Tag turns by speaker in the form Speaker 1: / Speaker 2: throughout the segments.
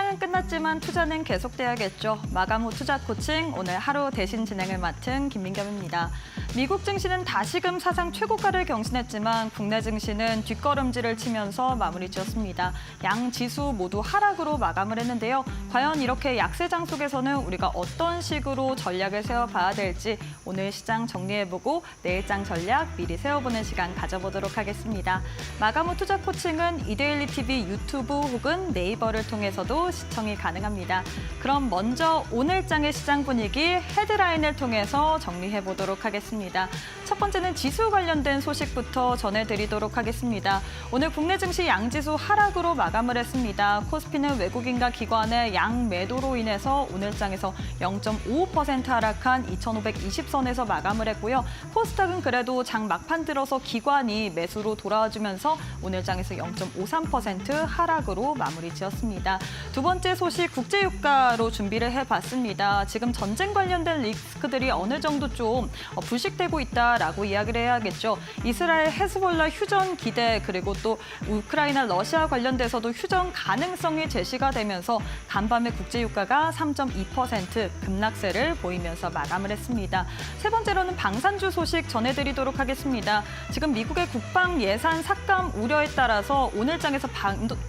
Speaker 1: 시장은 끝났지만 투자는 계속돼야겠죠. 마감 후 투자 코칭, 오늘 하루 대신 진행을 맡은 김민겸입니다. 미국 증시는 다시금 사상 최고가를 경신했지만 국내 증시는 뒷걸음질을 치면서 마무리 지었습니다. 양 지수 모두 하락으로 마감을 했는데요. 과연 이렇게 약세장 속에서는 우리가 어떤 식으로 전략을 세워봐야 될지 오늘 시장 정리해보고 내일장 전략 미리 세워보는 시간 가져보도록 하겠습니다. 마감 후 투자 코칭은 이데일리 TV 유튜브 혹은 네이버를 통해서도 시청이 가능합니다. 그럼 먼저 오늘장의 시장 분위기 헤드라인을 통해서 정리해보도록 하겠습니다. 첫 번째는 지수 관련된 소식부터 전해드리도록 하겠습니다. 오늘 국내 증시 양지수 하락으로 마감을 했습니다. 코스피는 외국인과 기관의 양매도로 인해서 오늘장에서 0.55% 하락한 2,520선에서 마감을 했고요. 코스닥은 그래도 장 막판 들어서 기관이 매수로 돌아와주면서 오늘장에서 0.53% 하락으로 마무리 지었습니다. 두 번째 소식 국제유가로 준비를 해봤습니다. 지금 전쟁 관련된 리스크들이 어느 정도 좀 불식되고 있다라고 이야기를 해야겠죠. 이스라엘 헤즈볼라 휴전 기대 그리고 또 우크라이나 러시아 관련돼서도 휴전 가능성이 제시가 되면서 간밤에 국제유가가 3.2% 급락세를 보이면서 마감을 했습니다. 세 번째로는 방산주 소식 전해드리도록 하겠습니다. 지금 미국의 국방 예산 삭감 우려에 따라서 오늘장에서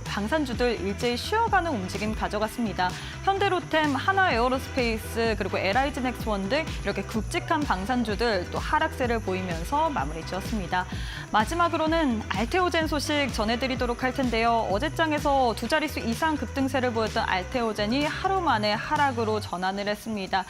Speaker 1: 방산주들 일제히 쉬어가는 움직임 가져갔습니다. 현대로템, 하나에어로스페이스 그리고 LIG넥스원 등 이렇게 굵직한 방산주들 또 하락세를 보이면서 마무리 지었습니다. 마지막으로는 알테오젠 소식 전해드리도록 할 텐데요. 어제장에서 두 자릿수 이상 급등세를 보였던 알테오젠이 하루 만에 하락으로 전환을 했습니다.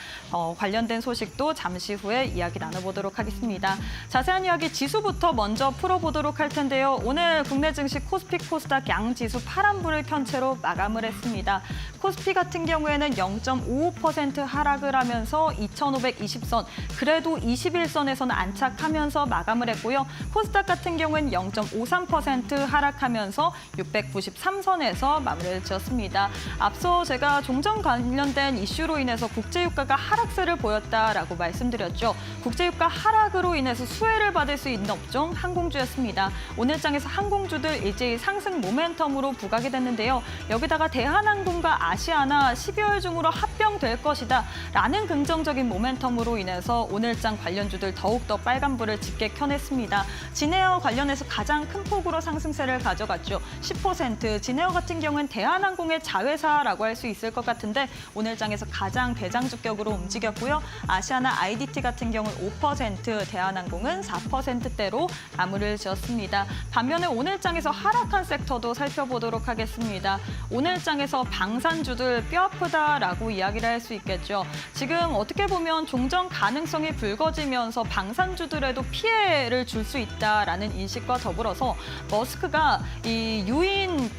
Speaker 1: 관련된 소식도 잠시 후에 이야기 나눠보도록 하겠습니다. 자세한 이야기 지수부터 먼저 풀어보도록 할 텐데요. 오늘 국내 증시 코스피, 코스닥 양지수 파란불을 켠 채로 마감을 했습니다. 코스피 같은 경우에는 0.55% 하락을 하면서 2,520선, 그래도 21선에서는 안착하면서 마감을 했고요. 코스닥 같은 경우는 0.53% 하락하면서 693선에서 마무리를 지었습니다. 앞서 제가 종전 관련된 이슈로 인해서 국제유가가 하락세를 보였다라고 말씀드렸죠. 국제유가 하락으로 인해서 수혜를 받을 수 있는 업종 항공주였습니다. 오늘장에서 항공주들 일제히 상승 모멘텀으로 부각이 됐는데요. 여기다가 대한항공과 아시아나 12월 중으로 합병될 것이다 라는 긍정적인 모멘텀으로 인해서 오늘장 관련주들 더욱더 빨간불을 짙게 켜냈습니다. 진에어 관련해서 가장 큰 폭으로 상승세를 가져갔죠. 10%, 진에어 같은 경우는 대한항공의 자회사라고 할 수 있을 것 같은데 오늘장에서 가장 대장주격으로 움직였고요. 아시아나 IDT 같은 경우는 5%, 대한항공은 4%대로 마무리를 지었습니다. 반면에 오늘장에서 하락한 섹터도 살펴보도록 하겠습니다. 오늘장에서 방산주들 뼈아프다라고 이야기를 할 수 있겠죠. 지금 어떻게 보면 종전 가능성이 불거지면서 방산주들에도 피해를 줄 수 있다라는 인식과 더불어서 머스크가 이 유인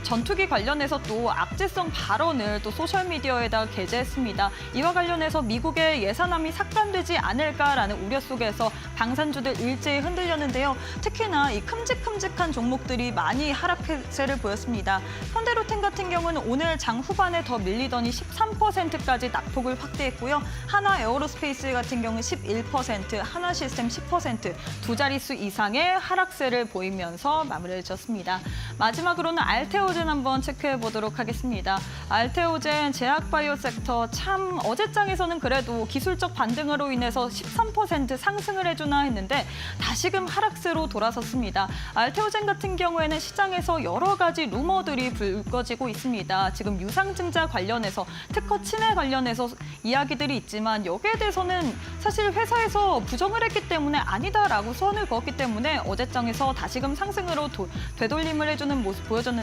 Speaker 1: 전투기 관련해서 또 악재성 발언을 또 소셜미디어에다 게재했습니다. 이와 관련해서 미국의 예산안이 삭감되지 않을까라는 우려 속에서 방산주들 일제히 흔들렸는데요. 특히나 이 큼직큼직한 종목들이 많이 하락세를 보였습니다. 현대로템 같은 경우는 오늘 장 후반에 더 밀리더니 13%까지 낙폭을 확대했고요. 하나에어로스페이스 같은 경우는 11%, 하나시스템 10%, 두 자릿수 이상의 하락세를 보이면서 마무리를 지었습니다. 마지막으로는 알테오젠 한번 체크해 보도록 하겠습니다. 알테오젠 제약바이오 섹터 참 어제장에서는 그래도 기술적 반등으로 인해서 13% 상승을 해주나 했는데 다시금 하락세로 돌아섰습니다. 알테오젠 같은 경우에는 시장에서 여러 가지 루머들이 불거지고 있습니다. 지금 유상증자 관련해서 특허 침해 관련해서 이야기들이 있지만 여기에 대해서는 사실 회사에서 부정을 했기 때문에 아니다라고 선을 그었기 때문에 어제장에서 다시금 상승으로 되돌림을 해주는 모습 보여줬는데요.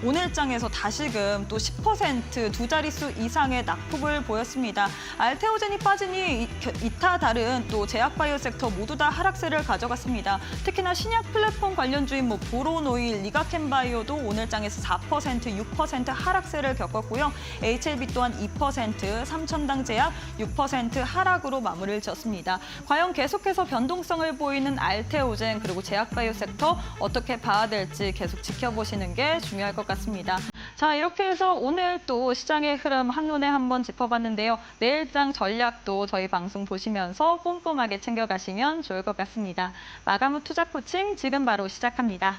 Speaker 1: 오늘장에서 다시금 또 10% 두 자릿수 이상의 낙폭을 보였습니다. 알테오젠이 빠지니 이타 다른 또 제약바이오 섹터 모두 다 하락세를 가져갔습니다. 특히나 신약 플랫폼 관련주인 보로노일, 리가켄바이오도 오늘장에서 4%, 6% 하락세를 겪었고요. HLB 또한 2%, 삼천당제약 6% 하락으로 마무리를 지었습니다. 과연 계속해서 변동성을 보이는 알테오젠 그리고 제약바이오 섹터 어떻게 봐야 될지 계속 지켜보시는 게 중요할 것 같습니다. 자, 이렇게 해서 오늘 또 시장의 흐름 한눈에 한번 짚어봤는데요. 내일장 전략도 저희 방송 보시면서 꼼꼼하게 챙겨가시면 좋을 것 같습니다. 마감 후 투자 코칭 지금 바로 시작합니다.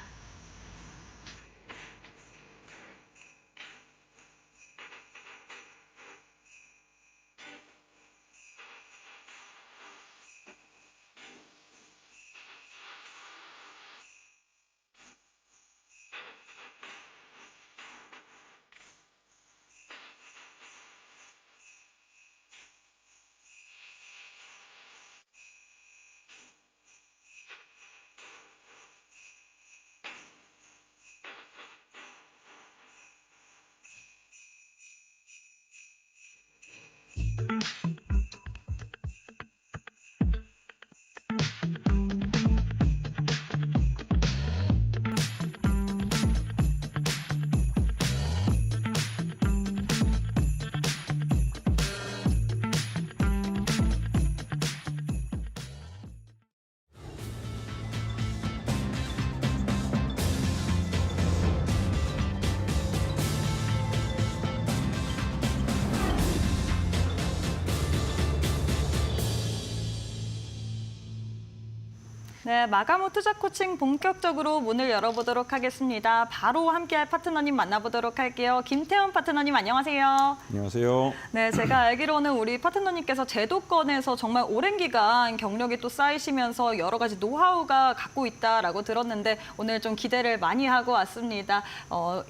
Speaker 1: 네, 마감 후 투자 코칭 본격적으로 문을 열어보도록 하겠습니다. 바로 함께할 파트너님 만나보도록 할게요. 김태훈 파트너님 안녕하세요.
Speaker 2: 안녕하세요.
Speaker 1: 네, 제가 알기로는 우리 파트너님께서 제도권에서 정말 오랜 기간 경력이 또 쌓이시면서 여러 가지 노하우가 갖고 있다라고 들었는데 오늘 좀 기대를 많이 하고 왔습니다.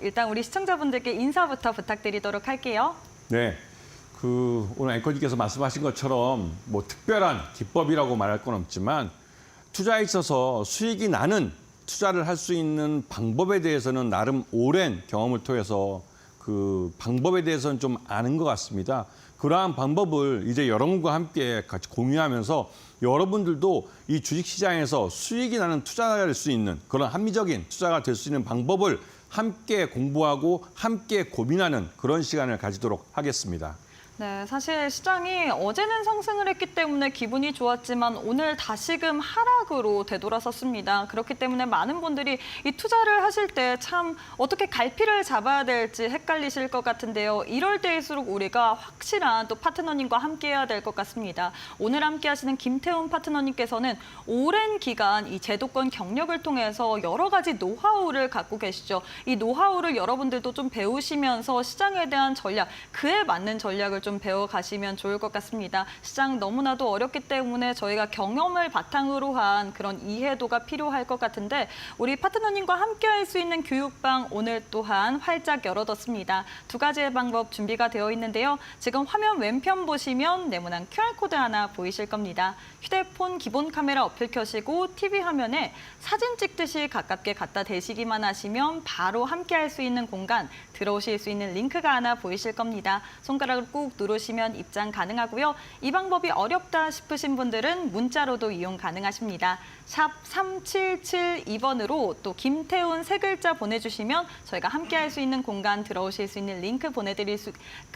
Speaker 1: 일단 우리 시청자분들께 인사부터 부탁드리도록 할게요.
Speaker 2: 네, 오늘 앵커님께서 말씀하신 것처럼 뭐 특별한 기법이라고 말할 건 없지만 투자에 있어서 수익이 나는 투자를 할 수 있는 방법에 대해서는 나름 오랜 경험을 통해서 그 방법에 대해서는 좀 아는 것 같습니다. 그러한 방법을 이제 여러분과 함께 같이 공유하면서 여러분들도 이 주식시장에서 수익이 나는 투자가 될 수 있는 그런 합리적인 투자가 될 수 있는 방법을 함께 공부하고 함께 고민하는 그런 시간을 가지도록 하겠습니다.
Speaker 1: 네, 사실 시장이 어제는 상승을 했기 때문에 기분이 좋았지만 오늘 다시금 하락으로 되돌아섰습니다. 그렇기 때문에 많은 분들이 이 투자를 하실 때 참 어떻게 갈피를 잡아야 될지 헷갈리실 것 같은데요. 이럴 때일수록 우리가 확실한 또 파트너님과 함께해야 될 것 같습니다. 오늘 함께하시는 김태훈 파트너님께서는 오랜 기간 이 제도권 경력을 통해서 여러 가지 노하우를 갖고 계시죠. 이 노하우를 여러분들도 좀 배우시면서 시장에 대한 전략, 그에 맞는 전략을 좀 배워가시면 좋을 것 같습니다. 시장 너무나도 어렵기 때문에 저희가 경험을 바탕으로 한 그런 이해도가 필요할 것 같은데 우리 파트너님과 함께할 수 있는 교육방 오늘 또한 활짝 열어뒀습니다. 두 가지의 방법 준비가 되어 있는데요. 지금 화면 왼편 보시면 네모난 QR코드 하나 보이실 겁니다. 휴대폰 기본 카메라 어플 켜시고 TV 화면에 사진 찍듯이 가깝게 갖다 대시기만 하시면 바로 함께할 수 있는 공간 들어오실 수 있는 링크가 하나 보이실 겁니다. 손가락을 꾹 누르시면 입장 가능하고요. 이 방법이 어렵다 싶으신 분들은 문자로도 이용 가능하십니다. 샵 3772번으로 또 김태훈 세 글자 보내주시면 저희가 함께할 수 있는 공간 들어오실 수 있는 링크 보내드릴 수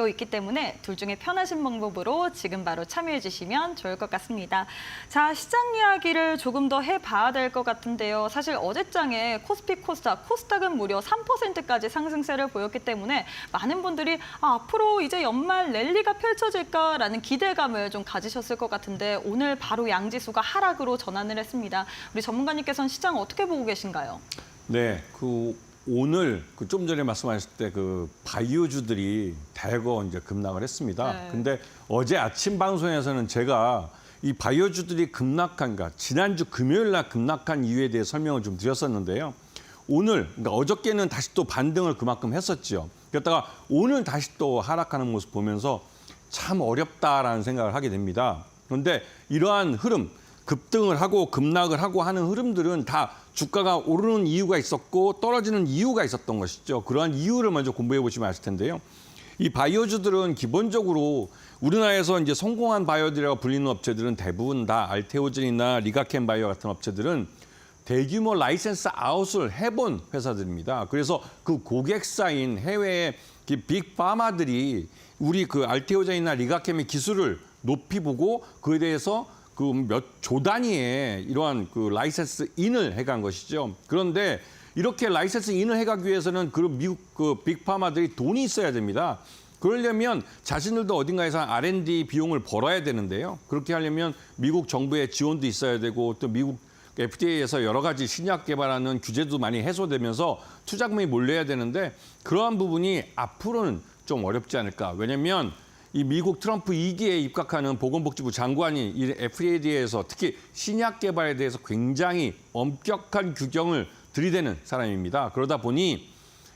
Speaker 1: 있기 때문에 둘 중에 편하신 방법으로 지금 바로 참여해 주시면 좋을 것 같습니다. 자, 시장 이야기를 조금 더 해봐야 될 것 같은데요. 사실 어제장에 코스피 코스닥은 무려 3%까지 상승세를 보였기 때문에 많은 분들이 앞으로 이제 연말 랠리가 펼쳐질까라는 기대감을 좀 가지셨을 것 같은데 오늘 바로 양지수가 하락으로 전환을 했습니다. 우리 전문가님께서는 시장 어떻게 보고 계신가요?
Speaker 2: 네, 오늘 좀 전에 말씀하셨을 때 바이오주들이 대거 이제 급락을 했습니다.
Speaker 1: 네.
Speaker 2: 근데 어제 아침 방송에서는 제가 이 바이오주들이 그러니까 지난주 금요일 날 급락한 이유에 대해 설명을 좀 드렸었는데요. 오늘, 그러니까 어저께는 다시 또 반등을 그만큼 했었죠. 그러다가 오늘 다시 또 하락하는 모습 보면서 참 어렵다라는 생각을 하게 됩니다. 그런데 이러한 흐름, 급등을 하고 급락을 하고 하는 흐름들은 다 주가가 오르는 이유가 있었고 떨어지는 이유가 있었던 것이죠. 그러한 이유를 먼저 공부해 보시면 아실 텐데요. 이 바이오주들은 기본적으로 우리나라에서 이제 성공한 바이오들이라고 불리는 업체들은 대부분 다 알테오젠이나 리가켄 바이오 같은 업체들은 대규모 라이센스 아웃을 해본 회사들입니다. 그래서 그 고객사인 해외의 빅파마들이 우리 알테오젠이나 리가켄의 기술을 높이 보고 그에 대해서 몇 조 단위의 이러한 라이센스 인을 해간 것이죠. 그런데 이렇게 라이센스 인을 해가기 위해서는 미국 빅파마들이 돈이 있어야 됩니다. 그러려면 자신들도 어딘가에서 R&D 비용을 벌어야 되는데요. 그렇게 하려면 미국 정부의 지원도 있어야 되고 또 미국 FDA에서 여러 가지 신약 개발하는 규제도 많이 해소되면서 투자금이 몰려야 되는데 그러한 부분이 앞으로는 좀 어렵지 않을까. 왜냐하면 이 미국 트럼프 2기에 입각하는 보건복지부 장관이 이 FDA에서 특히 신약 개발에 대해서 굉장히 엄격한 규정을 들이대는 사람입니다. 그러다 보니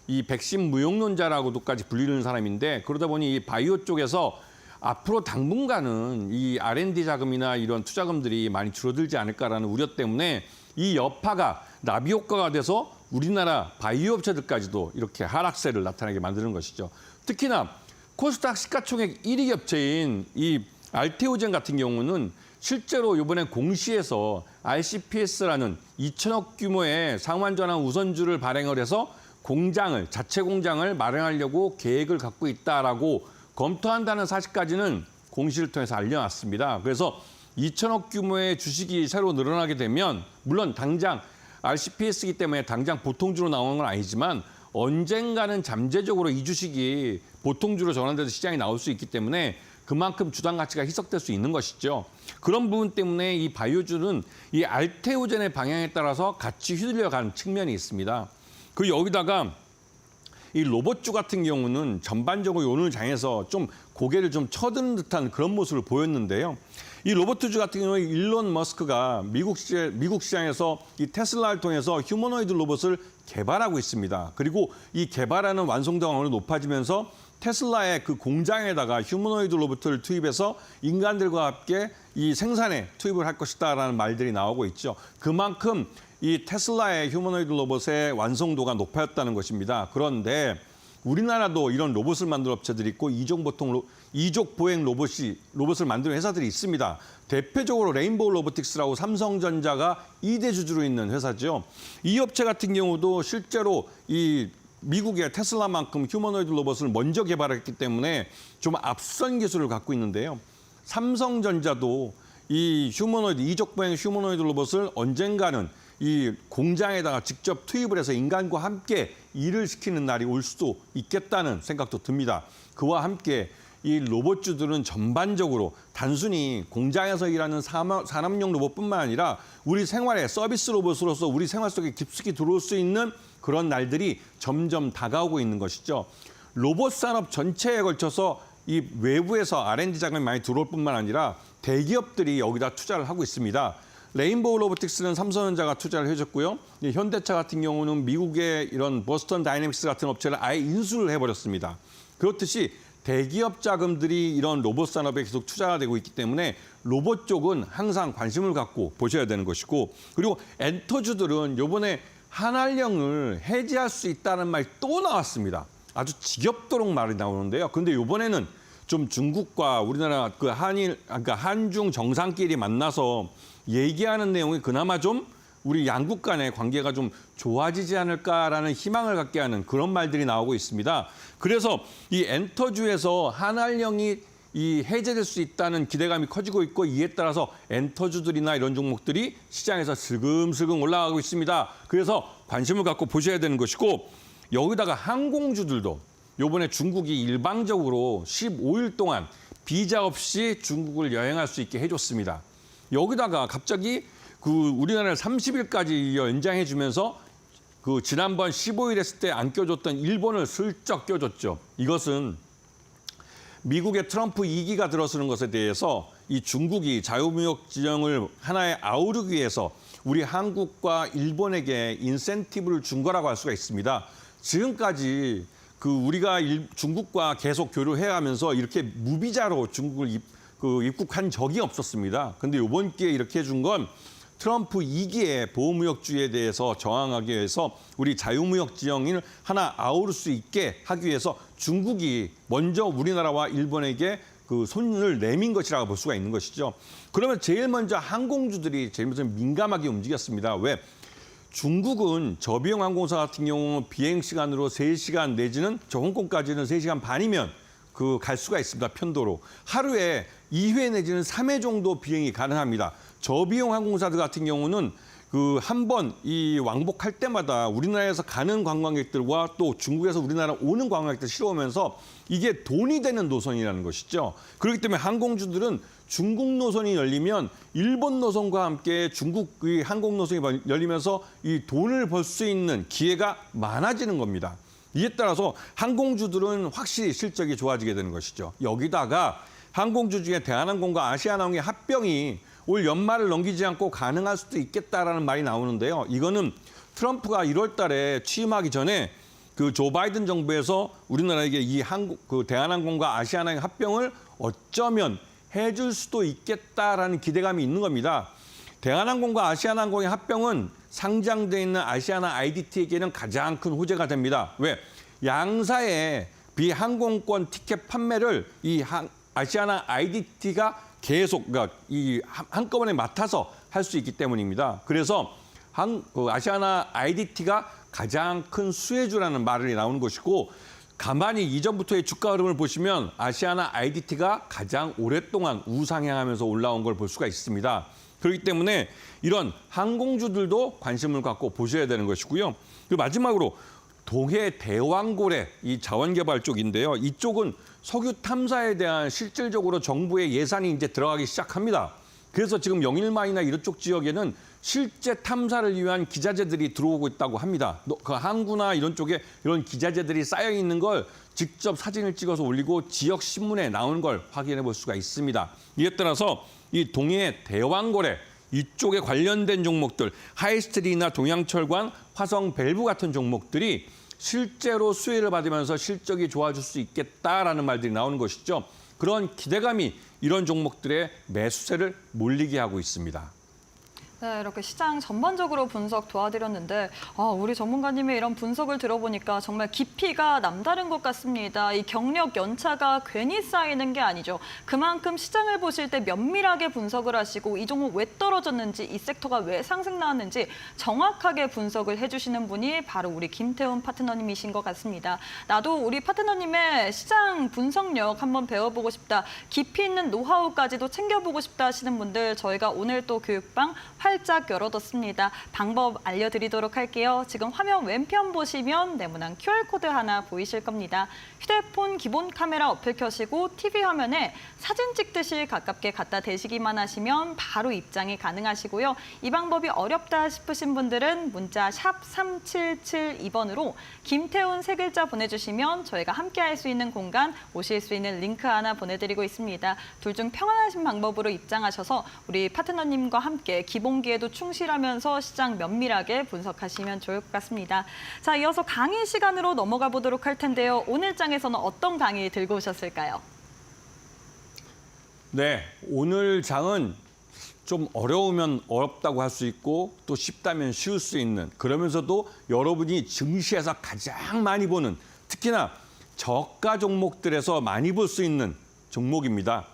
Speaker 2: 이 백신 무용론자라고도까지 불리는 사람인데 그러다 보니 이 바이오 쪽에서 앞으로 당분간은 이 R&D 자금이나 이런 투자금들이 많이 줄어들지 않을까라는 우려 때문에 이 여파가 나비 효과가 돼서 우리나라 바이오 업체들까지도 이렇게 하락세를 나타나게 만드는 것이죠. 특히나 코스닥 시가총액 1위 업체인 이 알테오젠 같은 경우는 실제로 이번에 공시에서 RCPS라는 2천억 규모의 상환전환 우선주를 발행을 해서 자체 공장을 마련하려고 계획을 갖고 있다라고 검토한다는 사실까지는 공시를 통해서 알려놨습니다. 그래서 2천억 규모의 주식이 새로 늘어나게 되면 물론 당장 RCPS이기 때문에 당장 보통주로 나오는 건 아니지만 언젠가는 잠재적으로 이 주식이 보통주로 전환돼서 시장에 나올 수 있기 때문에 그만큼 주당 가치가 희석될 수 있는 것이죠. 그런 부분 때문에 이 바이오주는 이 알테오젠의 방향에 따라서 같이 휘둘려가는 측면이 있습니다. 그리고 여기다가 이 로봇주 같은 경우는 전반적으로 오늘 장에서 좀 고개를 좀 쳐드는 듯한 그런 모습을 보였는데요. 이 로봇주 같은 경우는 일론 머스크가 미국 시장에서 이 테슬라를 통해서 휴머노이드 로봇을 개발하고 있습니다. 그리고 이 개발하는 완성도가 높아지면서 테슬라의 그 공장에다가 휴머노이드 로봇을 투입해서 인간들과 함께 이 생산에 투입을 할 것이다라는 말들이 나오고 있죠. 그만큼 이 테슬라의 휴머노이드 로봇의 완성도가 높아졌다는 것입니다. 그런데 우리나라도 이런 로봇을 만드는 업체들이 있고 이족 보행 로봇을 만드는 회사들이 있습니다. 대표적으로 레인보우 로보틱스라고 삼성전자가 2대 주주로 있는 회사죠. 이 업체 같은 경우도 실제로 이 미국의 테슬라만큼 휴머노이드 로봇을 먼저 개발했기 때문에 좀 앞선 기술을 갖고 있는데요. 삼성전자도 이 이족 보행 휴머노이드 로봇을 언젠가는 이 공장에다가 직접 투입을 해서 인간과 함께 일을 시키는 날이 올 수도 있겠다는 생각도 듭니다. 그와 함께 이 로봇주들은 전반적으로 단순히 공장에서 일하는 산업용 로봇뿐만 아니라 우리 생활의 서비스 로봇으로서 우리 생활 속에 깊숙이 들어올 수 있는 그런 날들이 점점 다가오고 있는 것이죠. 로봇 산업 전체에 걸쳐서 이 외부에서 R&D 자금이 많이 들어올 뿐만 아니라 대기업들이 여기다 투자를 하고 있습니다. 레인보우 로보틱스는 삼성전자가 투자를 해줬고요. 현대차 같은 경우는 미국의 이런 보스턴 다이내믹스 같은 업체를 아예 인수를 해버렸습니다. 그렇듯이 대기업 자금들이 이런 로봇 산업에 계속 투자가 되고 있기 때문에 로봇 쪽은 항상 관심을 갖고 보셔야 되는 것이고, 그리고 엔터주들은 이번에 한알령을 해지할 수 있다는 말이 또 나왔습니다. 아주 지겹도록 말이 나오는데요. 그런데 이번에는 좀 중국과 우리나라 그러니까 한중 정상끼리 만나서 얘기하는 내용이 그나마 좀 우리 양국 간의 관계가 좀 좋아지지 않을까라는 희망을 갖게 하는 그런 말들이 나오고 있습니다. 그래서 이 엔터주에서 한알령이 이 해제될 수 있다는 기대감이 커지고 있고, 이에 따라서 엔터주들이나 이런 종목들이 시장에서 슬금슬금 올라가고 있습니다. 그래서 관심을 갖고 보셔야 되는 것이고, 여기다가 항공주들도 이번에 중국이 일방적으로 15일 동안 비자 없이 중국을 여행할 수 있게 해줬습니다. 여기다가 갑자기 우리나라를 30일까지 연장해 주면서 지난번 15일 했을 때 안 껴줬던 일본을 슬쩍 껴줬죠. 이것은 미국의 트럼프 2기가 들어서는 것에 대해서 이 중국이 자유무역 지형을 하나에 아우르기 위해서 우리 한국과 일본에게 인센티브를 준 거라고 할 수가 있습니다. 지금까지 우리가 중국과 계속 교류해가면서 이렇게 무비자로 중국을 입국한 적이 없었습니다. 근데 이번 기회에 이렇게 해준 건 트럼프 2기의 보호무역주의에 대해서 저항하기 위해서 우리 자유무역 지형을 하나 아우를 수 있게 하기 위해서 중국이 먼저 우리나라와 일본에게 손을 내민 것이라고 볼 수가 있는 것이죠. 그러면 제일 먼저 항공주들이 제일 먼저 민감하게 움직였습니다. 왜? 중국은 저비용 항공사 같은 경우는 비행 시간으로 3시간 내지는 저 홍콩까지는 3시간 반이면 갈 수가 있습니다. 편도로. 하루에 2회 내지는 3회 정도 비행이 가능합니다. 저비용 항공사들 같은 경우는 한 번 이 왕복할 때마다 우리나라에서 가는 관광객들과 또 중국에서 우리나라 오는 관광객들 실어오면서 이게 돈이 되는 노선이라는 것이죠. 그렇기 때문에 항공주들은 중국 노선이 열리면 일본 노선과 함께 중국의 항공 노선이 열리면서 이 돈을 벌 수 있는 기회가 많아지는 겁니다. 이에 따라서 항공주들은 확실히 실적이 좋아지게 되는 것이죠. 여기다가 항공주 중에 대한항공과 아시아나항공의 합병이 올 연말을 넘기지 않고 가능할 수도 있겠다라는 말이 나오는데요. 이거는 트럼프가 1월 달에 취임하기 전에 조 바이든 정부에서 우리나라에게 이 대한항공과 아시아나항공 합병을 어쩌면 해줄 수도 있겠다라는 기대감이 있는 겁니다. 대한항공과 아시아나항공의 합병은 상장돼 있는 아시아나 IDT에게는 가장 큰 호재가 됩니다. 왜? 양사의 비항공권 티켓 판매를 이 아시아나 IDT가 계속 한꺼번에 맡아서 할 수 있기 때문입니다. 그래서 아시아나 IDT가 가장 큰 수혜주라는 말이 나오는 것이고, 가만히 이전부터의 주가 흐름을 보시면 아시아나 IDT가 가장 오랫동안 우상향하면서 올라온 걸 볼 수가 있습니다. 그렇기 때문에 이런 항공주들도 관심을 갖고 보셔야 되는 것이고요. 그리고 마지막으로 동해 대왕고래 이 자원개발 쪽인데요. 이쪽은 석유 탐사에 대한 실질적으로 정부의 예산이 이제 들어가기 시작합니다. 그래서 지금 영일마이나 이런 쪽 지역에는 실제 탐사를 위한 기자재들이 들어오고 있다고 합니다. 그 항구나 이런 쪽에 이런 기자재들이 쌓여 있는 걸 직접 사진을 찍어서 올리고 지역 신문에 나온 걸 확인해 볼 수가 있습니다. 이에 따라서 이 동해 대왕거래 이쪽에 관련된 종목들, 하이스트리나 동양철관, 화성 밸브 같은 종목들이 실제로 수혜를 받으면서 실적이 좋아질 수 있겠다라는 말들이 나오는 것이죠. 그런 기대감이 이런 종목들의 매수세를 몰리게 하고 있습니다.
Speaker 1: 네, 이렇게 시장 전반적으로 분석 도와드렸는데 우리 전문가님의 이런 분석을 들어보니까 정말 깊이가 남다른 것 같습니다. 이 경력 연차가 괜히 쌓이는 게 아니죠. 그만큼 시장을 보실 때 면밀하게 분석을 하시고 이 종목 왜 떨어졌는지, 이 섹터가 왜 상승 나왔는지 정확하게 분석을 해주시는 분이 바로 우리 김태훈 파트너님이신 것 같습니다. 나도 우리 파트너님의 시장 분석력 한번 배워보고 싶다, 깊이 있는 노하우까지도 챙겨보고 싶다 하시는 분들 저희가 오늘 또 교육방 활짝 열어뒀습니다. 방법 알려드리도록 할게요. 지금 화면 왼편 보시면 네모난 QR코드 하나 보이실 겁니다. 휴대폰 기본 카메라 어플 켜시고 TV 화면에 사진 찍듯이 가깝게 갖다 대시기만 하시면 바로 입장이 가능하시고요. 이 방법이 어렵다 싶으신 분들은 문자 샵 3772번으로 김태훈 세 글자 보내주시면 저희가 함께 할 수 있는 공간 오실 수 있는 링크 하나 보내드리고 있습니다. 둘 중 평안하신 방법으로 입장하셔서 우리 파트너님과 함께 기본기에도 충실하면서 시장 면밀하게 분석하시면 좋을 것 같습니다. 자, 이어서 강의 시간으로 넘어가 보도록 할 텐데요. 오늘 장에서는 어떤 강의 들고 오셨을까요?
Speaker 2: 네, 오늘 장은 좀 어려우면 어렵다고 할 수 있고 또 쉽다면 쉬울 수 있는, 그러면서도 여러분이 증시에서 가장 많이 보는, 특히나 저가 종목들에서 많이 볼 수 있는 종목입니다.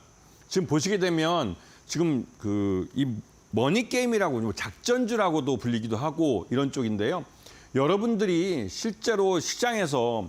Speaker 2: 지금 보시게 되면 지금 이 머니게임이라고 작전주라고도 불리기도 하고 이런 쪽인데요. 여러분들이 실제로 시장에서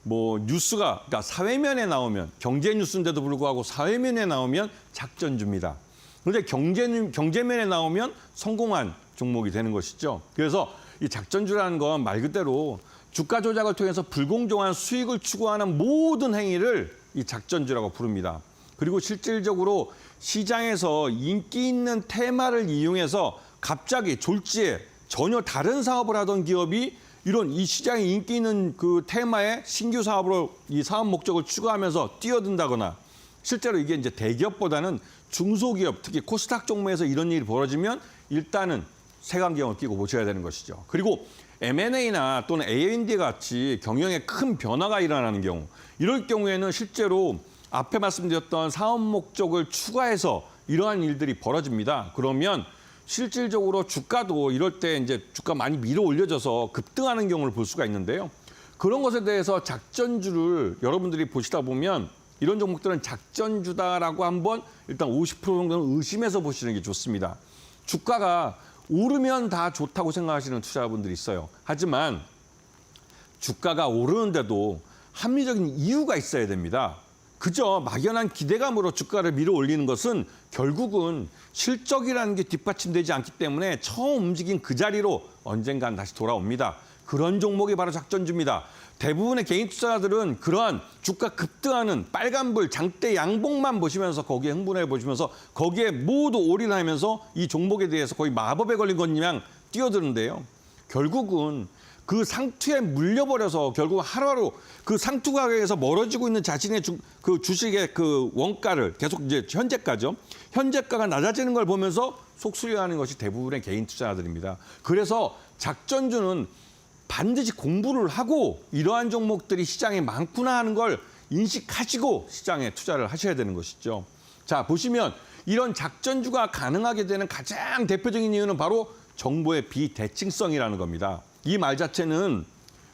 Speaker 2: 뭐 뉴스가, 그러니까 사회면에 나오면, 경제 뉴스인데도 불구하고 사회면에 나오면 작전주입니다. 그런데 경제면에 나오면 성공한 종목이 되는 것이죠. 그래서 이 작전주라는 건 말 그대로 주가 조작을 통해서 불공정한 수익을 추구하는 모든 행위를 이 작전주라고 부릅니다. 그리고 실질적으로 시장에서 인기 있는 테마를 이용해서 갑자기 졸지에 전혀 다른 사업을 하던 기업이 이런 이 시장에 인기 있는 그 테마의 신규 사업으로 이 사업 목적을 추구하면서 뛰어든다거나, 실제로 이게 이제 대기업보다는 중소기업, 특히 코스닥 종목에서 이런 일이 벌어지면 일단은 색안경을 끼고 보셔야 되는 것이죠. 그리고 M&A나 또는 A&D 같이 경영에 큰 변화가 일어나는 경우, 이럴 경우에는 실제로 앞에 말씀드렸던 사업 목적을 추가해서 이러한 일들이 벌어집니다. 그러면 실질적으로 주가도 이럴 때 이제 주가 많이 밀어 올려져서 급등하는 경우를 볼 수가 있는데요. 그런 것에 대해서 작전주를 여러분들이 보시다 보면 이런 종목들은 작전주다라고 한번 일단 50% 정도는 의심해서 보시는 게 좋습니다. 주가가 오르면 다 좋다고 생각하시는 투자자분들이 있어요. 하지만 주가가 오르는데도 합리적인 이유가 있어야 됩니다. 그저 막연한 기대감으로 주가를 밀어 올리는 것은 결국은 실적이라는 게 뒷받침되지 않기 때문에 처음 움직인 그 자리로 언젠간 다시 돌아옵니다. 그런 종목이 바로 작전주입니다. 대부분의 개인 투자자들은 그러한 주가 급등하는 빨간불, 장대 양봉만 보시면서 거기에 흥분해 보시면서 거기에 모두 올인하면서 이 종목에 대해서 거의 마법에 걸린 것 마냥 뛰어드는데요. 결국은 그 상투에 물려버려서 결국 하루하루 그 상투 가격에서 멀어지고 있는 자신의 그 주식의 그 원가를 계속 이제 현재가죠. 현재가가 낮아지는 걸 보면서 속수려하는 것이 대부분의 개인 투자자들입니다. 그래서 작전주는 반드시 공부를 하고 이러한 종목들이 시장에 많구나 하는 걸 인식하시고 시장에 투자를 하셔야 되는 것이죠. 자, 보시면 이런 작전주가 가능하게 되는 가장 대표적인 이유는 바로 정보의 비대칭성이라는 겁니다. 이 말 자체는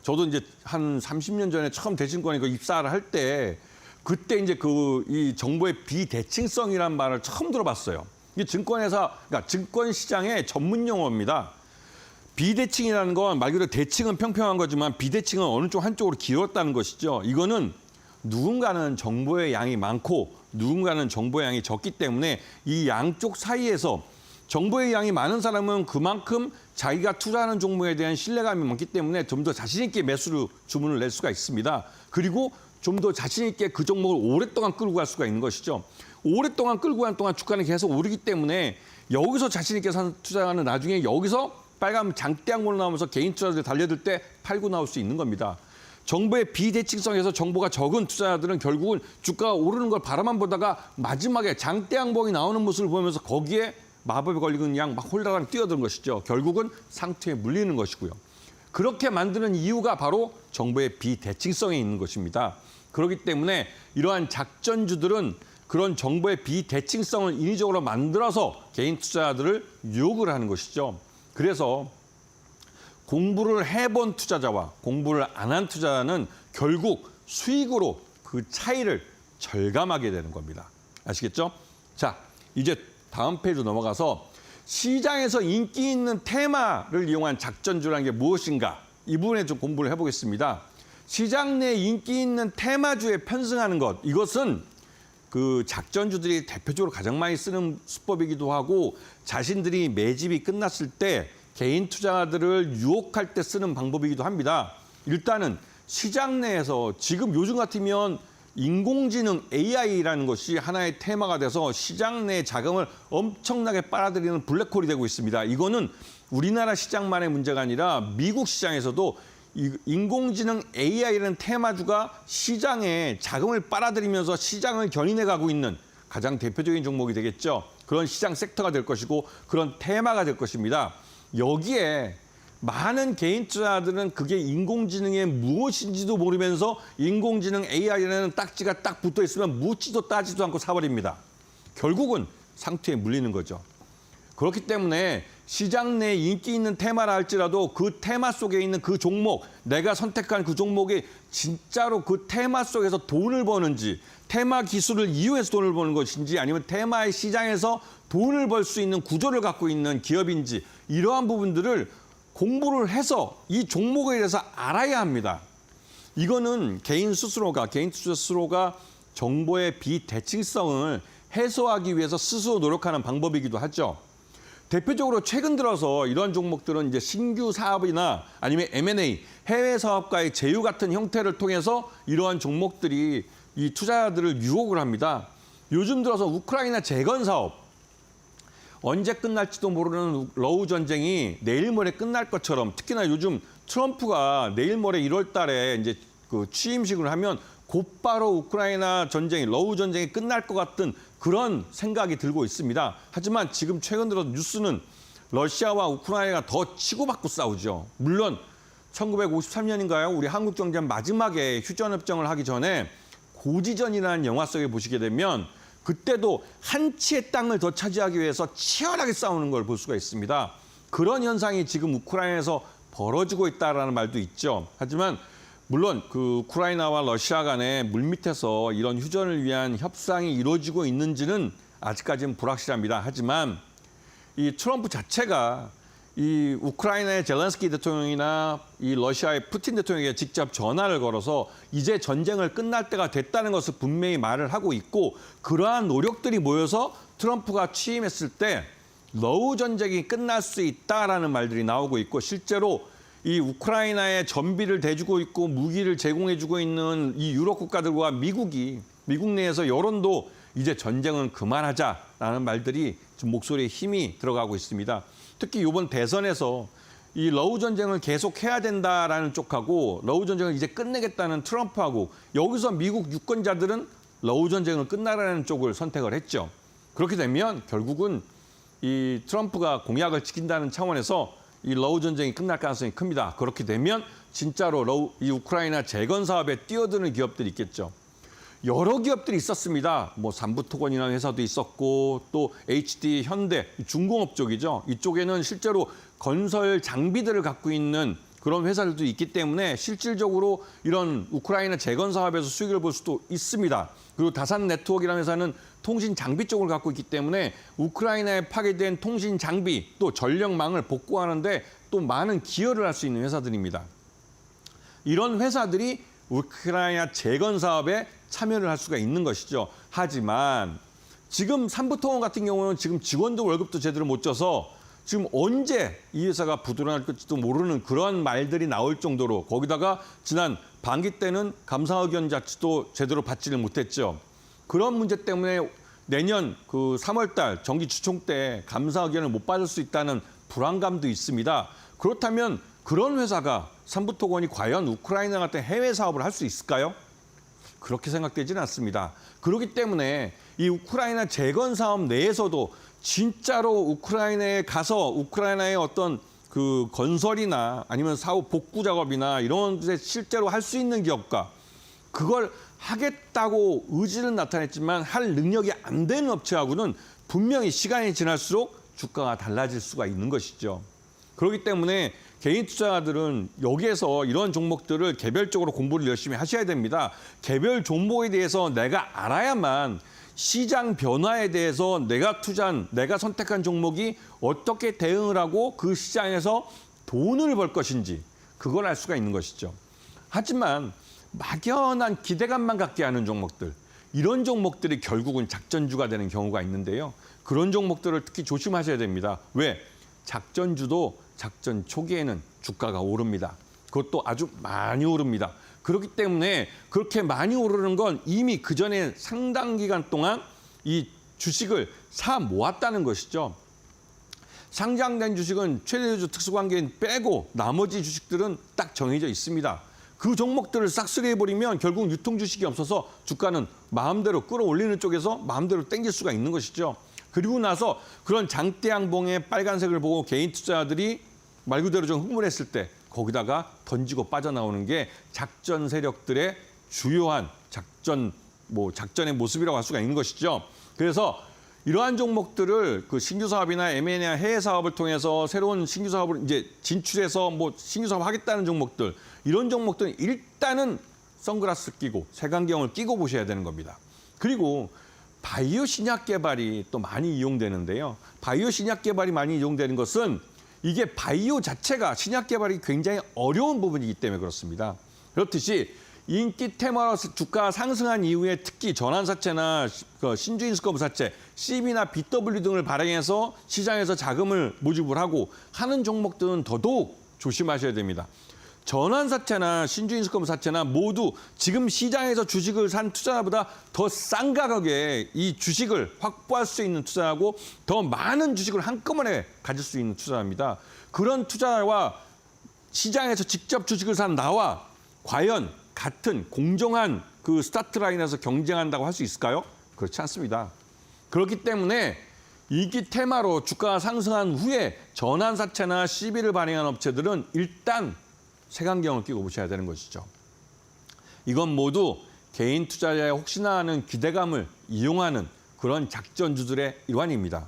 Speaker 2: 저도 이제 한 30년 전에 처음 대신권에 입사를 할 때 그때 이제 이 정보의 비대칭성이라는 말을 처음 들어봤어요. 이게 증권회사, 그러니까 증권 시장의 전문 용어입니다. 비대칭이라는 건 말 그대로 대칭은 평평한 거지만 비대칭은 어느 쪽 한쪽으로 기울었다는 것이죠. 이거는 누군가는 정보의 양이 많고 누군가는 정보의 양이 적기 때문에 이 양쪽 사이에서 정보의 양이 많은 사람은 그만큼 자기가 투자하는 종목에 대한 신뢰감이 많기 때문에 좀 더 자신 있게 매수를 주문을 낼 수가 있습니다. 그리고 좀 더 자신 있게 그 종목을 오랫동안 끌고 갈 수가 있는 것이죠. 오랫동안 끌고 가는 동안 주가는 계속 오르기 때문에 여기서 자신 있게 투자하는 나중에 여기서 빨간 장대양으로 나오면서 개인 투자자들이 달려들 때 팔고 나올 수 있는 겁니다. 정보의 비대칭성에서 정보가 적은 투자자들은 결국은 주가가 오르는 걸 바라만 보다가 마지막에 장대양봉이 나오는 모습을 보면서 거기에 마법에 걸리는 양 막 홀라당 뛰어드는 것이죠. 결국은 상투에 물리는 것이고요. 그렇게 만드는 이유가 바로 정보의 비대칭성에 있는 것입니다. 그렇기 때문에 이러한 작전주들은 그런 정보의 비대칭성을 인위적으로 만들어서 개인 투자자들을 유혹을 하는 것이죠. 그래서 공부를 해본 투자자와 공부를 안 한 투자자는 결국 수익으로 그 차이를 절감하게 되는 겁니다. 아시겠죠? 자, 이제 다음 페이지로 넘어가서 시장에서 인기 있는 테마를 이용한 작전주라는 게 무엇인가? 이 부분에 좀 공부를 해보겠습니다. 시장 내 인기 있는 테마주에 편승하는 것, 이것은 그 작전주들이 대표적으로 가장 많이 쓰는 수법이기도 하고 자신들이 매집이 끝났을 때 개인 투자자들을 유혹할 때 쓰는 방법이기도 합니다. 일단은 시장 내에서 지금 요즘 같으면 인공지능 AI라는 것이 하나의 테마가 돼서 시장 내 자금을 엄청나게 빨아들이는 블랙홀이 되고 있습니다. 이거는 우리나라 시장만의 문제가 아니라 미국 시장에서도 인공지능 AI라는 테마주가 시장에 자금을 빨아들이면서 시장을 견인해 가고 있는 가장 대표적인 종목이 되겠죠. 그런 시장 섹터가 될 것이고 그런 테마가 될 것입니다. 여기에 많은 개인 투자자들은 그게 인공지능의 무엇인지도 모르면서 인공지능 AI라는 딱지가 딱 붙어 있으면 묻지도 따지도 않고 사버립니다. 결국은 상투에 물리는 거죠. 그렇기 때문에 시장 내 인기 있는 테마라 할지라도 그 테마 속에 있는 그 종목, 내가 선택한 그 종목이 진짜로 그 테마 속에서 돈을 버는지, 테마 기술을 이용해서 돈을 버는 것인지 아니면 테마의 시장에서 돈을 벌 수 있는 구조를 갖고 있는 기업인지 이러한 부분들을 공부를 해서 이 종목에 대해서 알아야 합니다. 이거는 개인 투자 스스로가 정보의 비대칭성을 해소하기 위해서 스스로 노력하는 방법이기도 하죠. 대표적으로 최근 들어서 이런 종목들은 이제 신규 사업이나 아니면 M&A, 해외 사업가의 제휴 같은 형태를 통해서 이러한 종목들이 이 투자자들을 유혹을 합니다. 요즘 들어서 우크라이나 재건 사업, 언제 끝날지도 모르는 러우 전쟁이 내일 모레 끝날 것처럼 특히나 요즘 트럼프가 내일 모레 1월 달에 이제 그 취임식을 하면 곧바로 우크라이나 전쟁이 러우 전쟁이 끝날 것 같은 그런 생각이 들고 있습니다. 하지만 지금 최근 들어 뉴스는 러시아와 우크라이나가 더 치고받고 싸우죠. 물론 1953년인가요? 우리 한국 정전 마지막에 휴전협정을 하기 전에 고지전이라는 영화 속에 보시게 되면 그때도 한 치의 땅을 더 차지하기 위해서 치열하게 싸우는 걸 볼 수가 있습니다. 그런 현상이 지금 우크라이나에서 벌어지고 있다는 말도 있죠. 하지만 물론 그 우크라이나와 러시아 간에 물밑에서 이런 휴전을 위한 협상이 이루어지고 있는지는 아직까지는 불확실합니다. 하지만 이 트럼프 자체가 이 우크라이나의 젤렌스키 대통령이나 이 러시아의 푸틴 대통령에게 직접 전화를 걸어서 이제 전쟁을 끝날 때가 됐다는 것을 분명히 말을 하고 있고 그러한 노력들이 모여서 트럼프가 취임했을 때 러우 전쟁이 끝날 수 있다라는 말들이 나오고 있고 실제로 이 우크라이나에 전비를 대주고 있고 무기를 제공해주고 있는 이 유럽 국가들과 미국 내에서 여론도 이제 전쟁은 그만하자라는 말들이 좀 목소리에 힘이 들어가고 있습니다. 특히 이번 대선에서 이 러우 전쟁을 계속해야 된다라는 쪽하고 러우 전쟁을 이제 끝내겠다는 트럼프하고 여기서 미국 유권자들은 러우 전쟁을 끝나라는 쪽을 선택을 했죠. 그렇게 되면 결국은 이 트럼프가 공약을 지킨다는 차원에서 이 러우 전쟁이 끝날 가능성이 큽니다. 그렇게 되면 진짜로 이 우크라이나 재건 사업에 뛰어드는 기업들이 있겠죠. 여러 기업들이 있었습니다. 뭐 삼부토건이라는 회사도 있었고 또 HD, 현대, 중공업 쪽이죠. 이쪽에는 실제로 건설 장비들을 갖고 있는 그런 회사들도 있기 때문에 실질적으로 이런 우크라이나 재건 사업에서 수익을 볼 수도 있습니다. 그리고 다산 네트워크라는 회사는 통신 장비 쪽을 갖고 있기 때문에 우크라이나에 파괴된 통신 장비 또 전력망을 복구하는데 또 많은 기여를 할 수 있는 회사들입니다. 이런 회사들이 우크라이나 재건 사업에 참여를 할 수가 있는 것이죠. 하지만 지금 삼부토건 같은 경우는 지금 직원들 월급도 제대로 못 줘서 지금 언제 이 회사가 부도날지도 모르는 그런 말들이 나올 정도로 거기다가 지난 반기 때는 감사 의견 자체도 제대로 받지를 못했죠. 그런 문제 때문에 내년 그 3월 달 정기 주총 때 감사 의견을 못 받을 수 있다는 불안감도 있습니다. 그렇다면 그런 회사가 삼부토건이 과연 우크라이나 같은 해외 사업을 할 수 있을까요? 그렇게 생각되지는 않습니다. 그렇기 때문에 이 우크라이나 재건 사업 내에서도 진짜로 우크라이나에 가서 우크라이나의 어떤 그 건설이나 아니면 사업 복구 작업이나 이런 데 실제로 할 수 있는 기업과 그걸 하겠다고 의지는 나타냈지만 할 능력이 안 되는 업체하고는 분명히 시간이 지날수록 주가가 달라질 수가 있는 것이죠. 그렇기 때문에 개인 투자자들은 여기에서 이런 종목들을 개별적으로 공부를 열심히 하셔야 됩니다. 개별 종목에 대해서 내가 알아야만 시장 변화에 대해서 내가 선택한 종목이 어떻게 대응을 하고 그 시장에서 돈을 벌 것인지 그걸 알 수가 있는 것이죠. 하지만 막연한 기대감만 갖게 하는 종목들, 이런 종목들이 결국은 작전주가 되는 경우가 있는데요. 그런 종목들을 특히 조심하셔야 됩니다. 왜? 작전주도 작전 초기에는 주가가 오릅니다. 그것도 아주 많이 오릅니다. 그렇기 때문에 그렇게 많이 오르는 건 이미 그전에 상당 기간 동안 이 주식을 사 모았다는 것이죠. 상장된 주식은 최대주 특수관계인 빼고 나머지 주식들은 딱 정해져 있습니다. 그 종목들을 싹쓸이해버리면 결국 유통 주식이 없어서 주가는 마음대로 끌어올리는 쪽에서 마음대로 땡길 수가 있는 것이죠. 그리고 나서 그런 장대양봉의 빨간색을 보고 개인 투자자들이 말 그대로 좀 흥분했을 때 거기다가 던지고 빠져나오는 게 작전 세력들의 주요한 작전의 모습이라고 할 수가 있는 것이죠. 그래서 이러한 종목들을 그 신규 사업이나 M&A 해외 사업을 통해서 새로운 신규 사업을 이제 진출해서 신규 사업 하겠다는 종목들, 이런 종목들은 일단은 선글라스 끼고 색안경을 끼고 보셔야 되는 겁니다. 그리고 바이오 신약 개발이 또 많이 이용되는데요. 바이오 신약 개발이 많이 이용되는 것은 이게 바이오 자체가 신약 개발이 굉장히 어려운 부분이기 때문에 그렇습니다. 그렇듯이 인기 테마로 주가가 상승한 이후에 특히 전환사채나 신주인수거부사채, CB나 BW 등을 발행해서 시장에서 자금을 모집을 하고 하는 종목들은 더더욱 조심하셔야 됩니다. 전환사채나 신주인수거부사채나 모두 지금 시장에서 주식을 산 투자자보다 더 싼 가격에 이 주식을 확보할 수 있는 투자하고 더 많은 주식을 한꺼번에 가질 수 있는 투자입니다. 그런 투자와 시장에서 직접 주식을 산 나와 과연 같은 공정한 그 스타트 라인에서 경쟁한다고 할 수 있을까요? 그렇지 않습니다. 그렇기 때문에 인기 테마로 주가가 상승한 후에 전환사채나 CB를 발행한 업체들은 일단 색안경을 끼고 보셔야 되는 것이죠. 이건 모두 개인 투자자의 혹시나 하는 기대감을 이용하는 그런 작전주들의 일환입니다.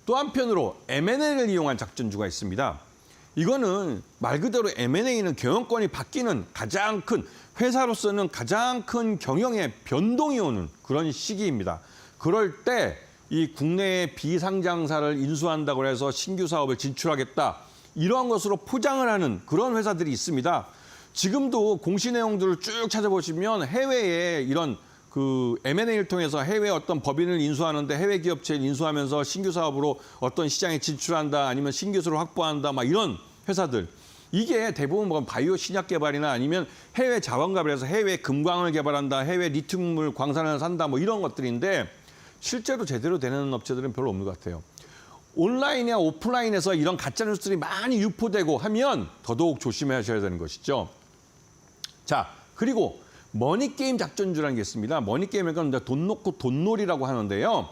Speaker 2: 또 한편으로 M&A를 이용한 작전주가 있습니다. 이거는 말 그대로 M&A는 경영권이 바뀌는 가장 큰, 회사로서는 가장 큰 경영의 변동이 오는 그런 시기입니다. 그럴 때 이 국내의 비상장사를 인수한다고 해서 신규 사업을 진출하겠다, 이러한 것으로 포장을 하는 그런 회사들이 있습니다. 지금도 공시 내용들을 쭉 찾아보시면 해외에 이런 그 M&A를 통해서 해외 어떤 법인을 인수하는데 해외 기업체를 인수하면서 신규 사업으로 어떤 시장에 진출한다, 아니면 신기술을 확보한다, 막 이런 회사들. 이게 대부분 바이오 신약 개발이나 아니면 해외 자원갑을 해서 해외 금광을 개발한다, 해외 리튬을 광산을 산다, 이런 것들인데 실제로 제대로 되는 업체들은 별로 없는 것 같아요. 온라인이나 오프라인에서 이런 가짜 뉴스들이 많이 유포되고 하면 더더욱 조심하셔야 되는 것이죠. 자, 그리고 머니게임 작전주라는 게 있습니다. 머니게임은 돈 놓고 돈놀이라고 하는데요.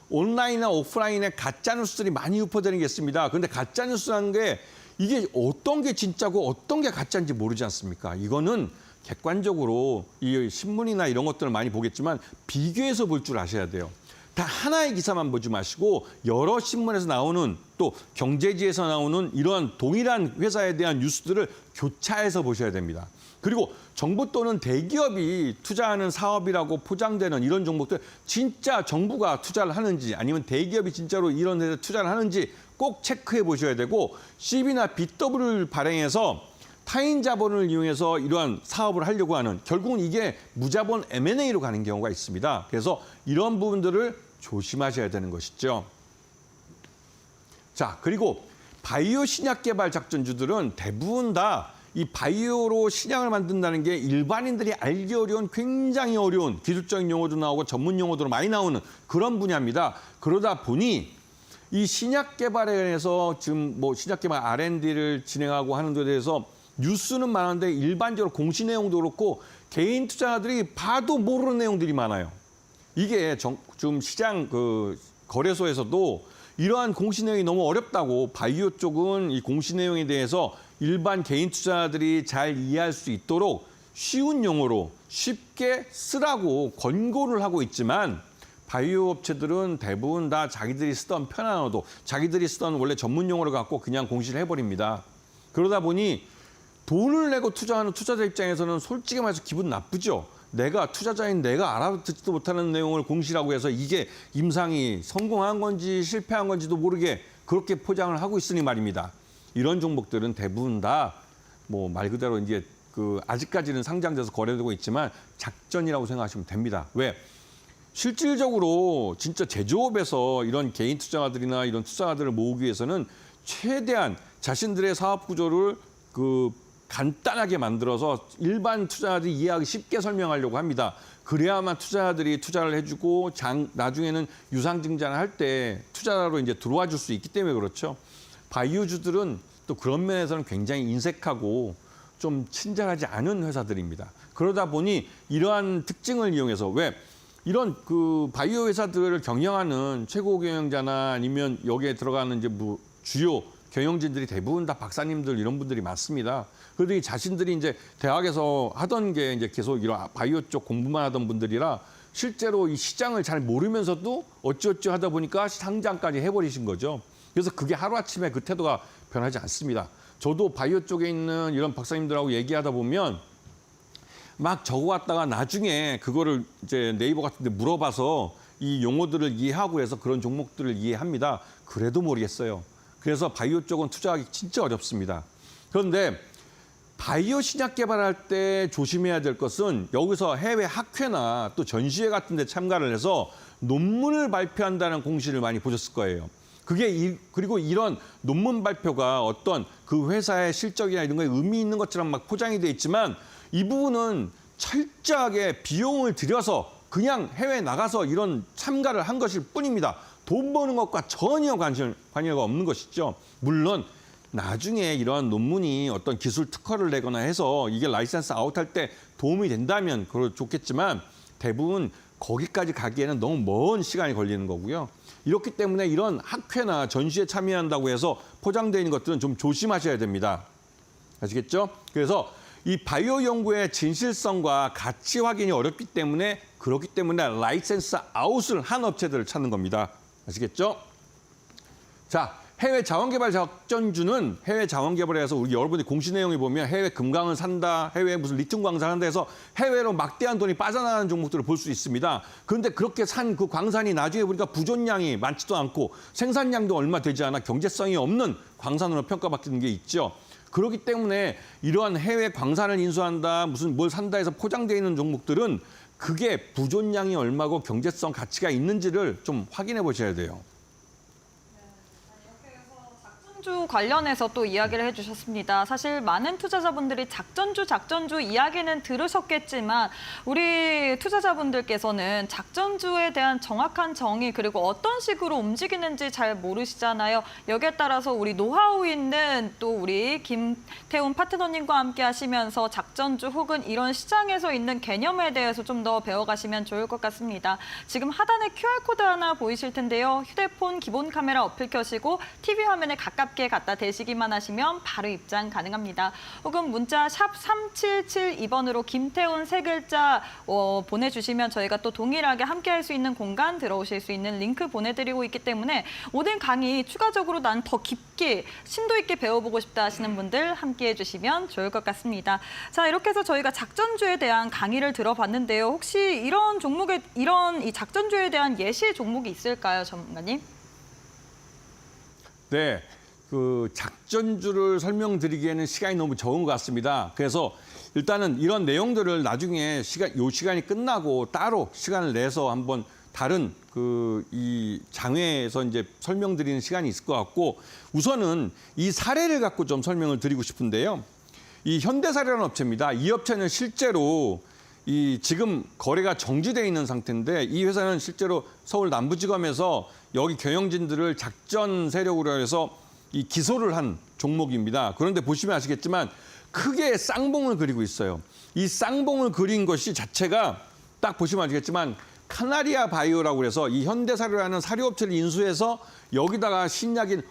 Speaker 2: 온라인이나 오프라인에 가짜 뉴스들이 많이 유포되는 게 있습니다. 그런데 가짜 뉴스라는 게 이게 어떤 게 진짜고 어떤 게 가짜인지 모르지 않습니까? 이거는 객관적으로 이 신문이나 이런 것들을 많이 보겠지만 비교해서 볼 줄 아셔야 돼요. 다 하나의 기사만 보지 마시고 여러 신문에서 나오는, 또 경제지에서 나오는 이러한 동일한 회사에 대한 뉴스들을 교차해서 보셔야 됩니다. 그리고 정부 또는 대기업이 투자하는 사업이라고 포장되는 이런 종목들, 진짜 정부가 투자를 하는지 아니면 대기업이 진짜로 이런 데에 투자를 하는지 꼭 체크해 보셔야 되고, CB나 BW를 발행해서 타인 자본을 이용해서 이러한 사업을 하려고 하는, 결국은 이게 무자본 M&A로 가는 경우가 있습니다. 그래서 이런 부분들을 조심하셔야 되는 것이죠. 자, 그리고 바이오 신약 개발 작전주들은 대부분 다 이 바이오로 신약을 만든다는 게 일반인들이 알기 어려운 굉장히 어려운 기술적인 용어도 나오고 전문 용어도 많이 나오는 그런 분야입니다. 그러다 보니 이 신약 개발에 관해서 지금 뭐 신약 개발 R&D를 진행하고 하는 데 대해서 뉴스는 많은데 일반적으로 공시 내용도 그렇고 개인 투자자들이 봐도 모르는 내용들이 많아요. 이게 지금 시장 거래소에서도 이러한 공시 내용이 너무 어렵다고 바이오 쪽은 이 공시 내용에 대해서 일반 개인 투자자들이 잘 이해할 수 있도록 쉬운 용어로 쉽게 쓰라고 권고를 하고 있지만 바이오 업체들은 대부분 다 자기들이 쓰던 편한 언어도 자기들이 쓰던 원래 전문 용어를 갖고 그냥 공시를 해버립니다. 그러다 보니 돈을 내고 투자하는 투자자 입장에서는 솔직히 말해서 기분 나쁘죠. 내가 투자자인 내가 알아듣지도 못하는 내용을 공시라고 해서 이게 임상이 성공한 건지 실패한 건지도 모르게 그렇게 포장을 하고 있으니 말입니다. 이런 종목들은 대부분 다 뭐 말 그대로 이제 아직까지는 상장돼서 거래되고 있지만 작전이라고 생각하시면 됩니다. 왜? 실질적으로 진짜 제조업에서 이런 개인 투자자들이나 이런 투자자들을 모으기 위해서는 최대한 자신들의 사업 구조를 간단하게 만들어서 일반 투자자들이 이해하기 쉽게 설명하려고 합니다. 그래야만 투자자들이 투자를 해주고 나중에는 유상증자를 할 때 투자자로 이제 들어와 줄 수 있기 때문에 그렇죠. 바이오주들은 또 그런 면에서는 굉장히 인색하고 좀 친절하지 않은 회사들입니다. 그러다 보니 이러한 특징을 이용해서 왜 이런 바이오 회사들을 경영하는 최고 경영자나 아니면 여기에 들어가는 이제 주요 경영진들이 대부분 다 박사님들 이런 분들이 많습니다. 그런데 자신들이 이제 대학에서 하던 게 이제 계속 이런 바이오 쪽 공부만 하던 분들이라 실제로 이 시장을 잘 모르면서도 어찌어찌 하다 보니까 상장까지 해버리신 거죠. 그래서 그게 하루아침에 그 태도가 변하지 않습니다. 저도 바이오 쪽에 있는 이런 박사님들하고 얘기하다 보면 막 적어왔다가 나중에 그거를 이제 네이버 같은 데 물어봐서 이 용어들을 이해하고 해서 그런 종목들을 이해합니다. 그래도 모르겠어요. 그래서 바이오 쪽은 투자하기 진짜 어렵습니다. 그런데 바이오 신약 개발할 때 조심해야 될 것은 여기서 해외 학회나 또 전시회 같은 데 참가를 해서 논문을 발표한다는 공시를 많이 보셨을 거예요. 그리고 이런 논문 발표가 어떤 그 회사의 실적이나 이런 거에 의미 있는 것처럼 막 포장이 돼 있지만 이 부분은 철저하게 비용을 들여서 그냥 해외에 나가서 이런 참가를 한 것일 뿐입니다. 돈 버는 것과 전혀 관여가 없는 것이죠. 물론 나중에 이러한 논문이 어떤 기술 특허를 내거나 해서 이게 라이센스 아웃할 때 도움이 된다면 그걸 좋겠지만 대부분 거기까지 가기에는 너무 먼 시간이 걸리는 거고요. 이렇기 때문에 이런 학회나 전시에 참여한다고 해서 포장되어 있는 것들은 좀 조심하셔야 됩니다. 아시겠죠? 그래서 이 바이오 연구의 진실성과 가치 확인이 어렵기 때문에 그렇기 때문에 라이센스 아웃을 한 업체들을 찾는 겁니다. 아시겠죠? 자, 해외 자원개발 작전주는 해외 자원개발에서 우리 여러분이 공시 내용에 보면 해외 금강을 산다, 해외 무슨 리튬 광산 한다 해서 해외로 막대한 돈이 빠져나가는 종목들을 볼 수 있습니다. 그런데 그렇게 산 그 광산이 나중에 보니까 부존량이 많지도 않고 생산량도 얼마 되지 않아 경제성이 없는 광산으로 평가받는 게 있죠. 그렇기 때문에 이러한 해외 광산을 인수한다, 무슨 뭘 산다 해서 포장되어 있는 종목들은 그게 부존량이 얼마고 경제성 가치가 있는지를 좀 확인해 보셔야 돼요.
Speaker 1: 작전주 관련해서 또 이야기를 해주셨습니다. 사실 많은 투자자분들이 작전주 이야기는 들으셨겠지만 우리 투자자분들께서는 작전주에 대한 정확한 정의 그리고 어떤 식으로 움직이는지 잘 모르시잖아요. 여기에 따라서 우리 노하우 있는 또 우리 김태훈 파트너님과 함께 하시면서 작전주 혹은 이런 시장에서 있는 개념에 대해서 좀 더 배워가시면 좋을 것 같습니다. 지금 하단에 QR코드 하나 보이실 텐데요. 휴대폰 기본 카메라 어플 켜시고 TV 화면에 가깝게 갖다 대시기만 하시면 바로 입장 가능합니다. 혹은 문자 샵 3772번으로 김태훈 세 글자 보내주시면 저희가 또 동일하게 함께할 수 있는 공간 들어오실 수 있는 링크 보내드리고 있기 때문에 오늘 강의 추가적으로 난 더 깊게 심도 있게 배워보고 싶다 하시는 분들 함께해 주시면 좋을 것 같습니다. 자, 이렇게 해서 저희가 작전주에 대한 강의를 들어봤는데요. 혹시 이런 종목에 이 작전주에 대한 예시 종목이 있을까요, 전문가님?
Speaker 2: 네. 작전주를 설명드리기에는 시간이 너무 적은 것 같습니다. 그래서 일단은 이런 내용들을 나중에 요 시간이 끝나고 따로 시간을 내서 한번 다른 이 장외에서 이제 설명드리는 시간이 있을 것 같고 우선은 이 사례를 갖고 좀 설명을 드리고 싶은데요. 이 현대사료라는 업체입니다. 이 업체는 실제로 이 지금 거래가 정지돼 있는 상태인데 이 회사는 실제로 서울 남부지검에서 여기 경영진들을 작전 세력으로 해서 이 기소를 한 종목입니다. 그런데 보시면 아시겠지만 크게 쌍봉을 그리고 있어요. 이 쌍봉을 그린 것이 자체가 딱 보시면 아시겠지만 카나리아 바이오라고 해서 이 현대사료라는 사료업체를 인수해서 여기다가 신약인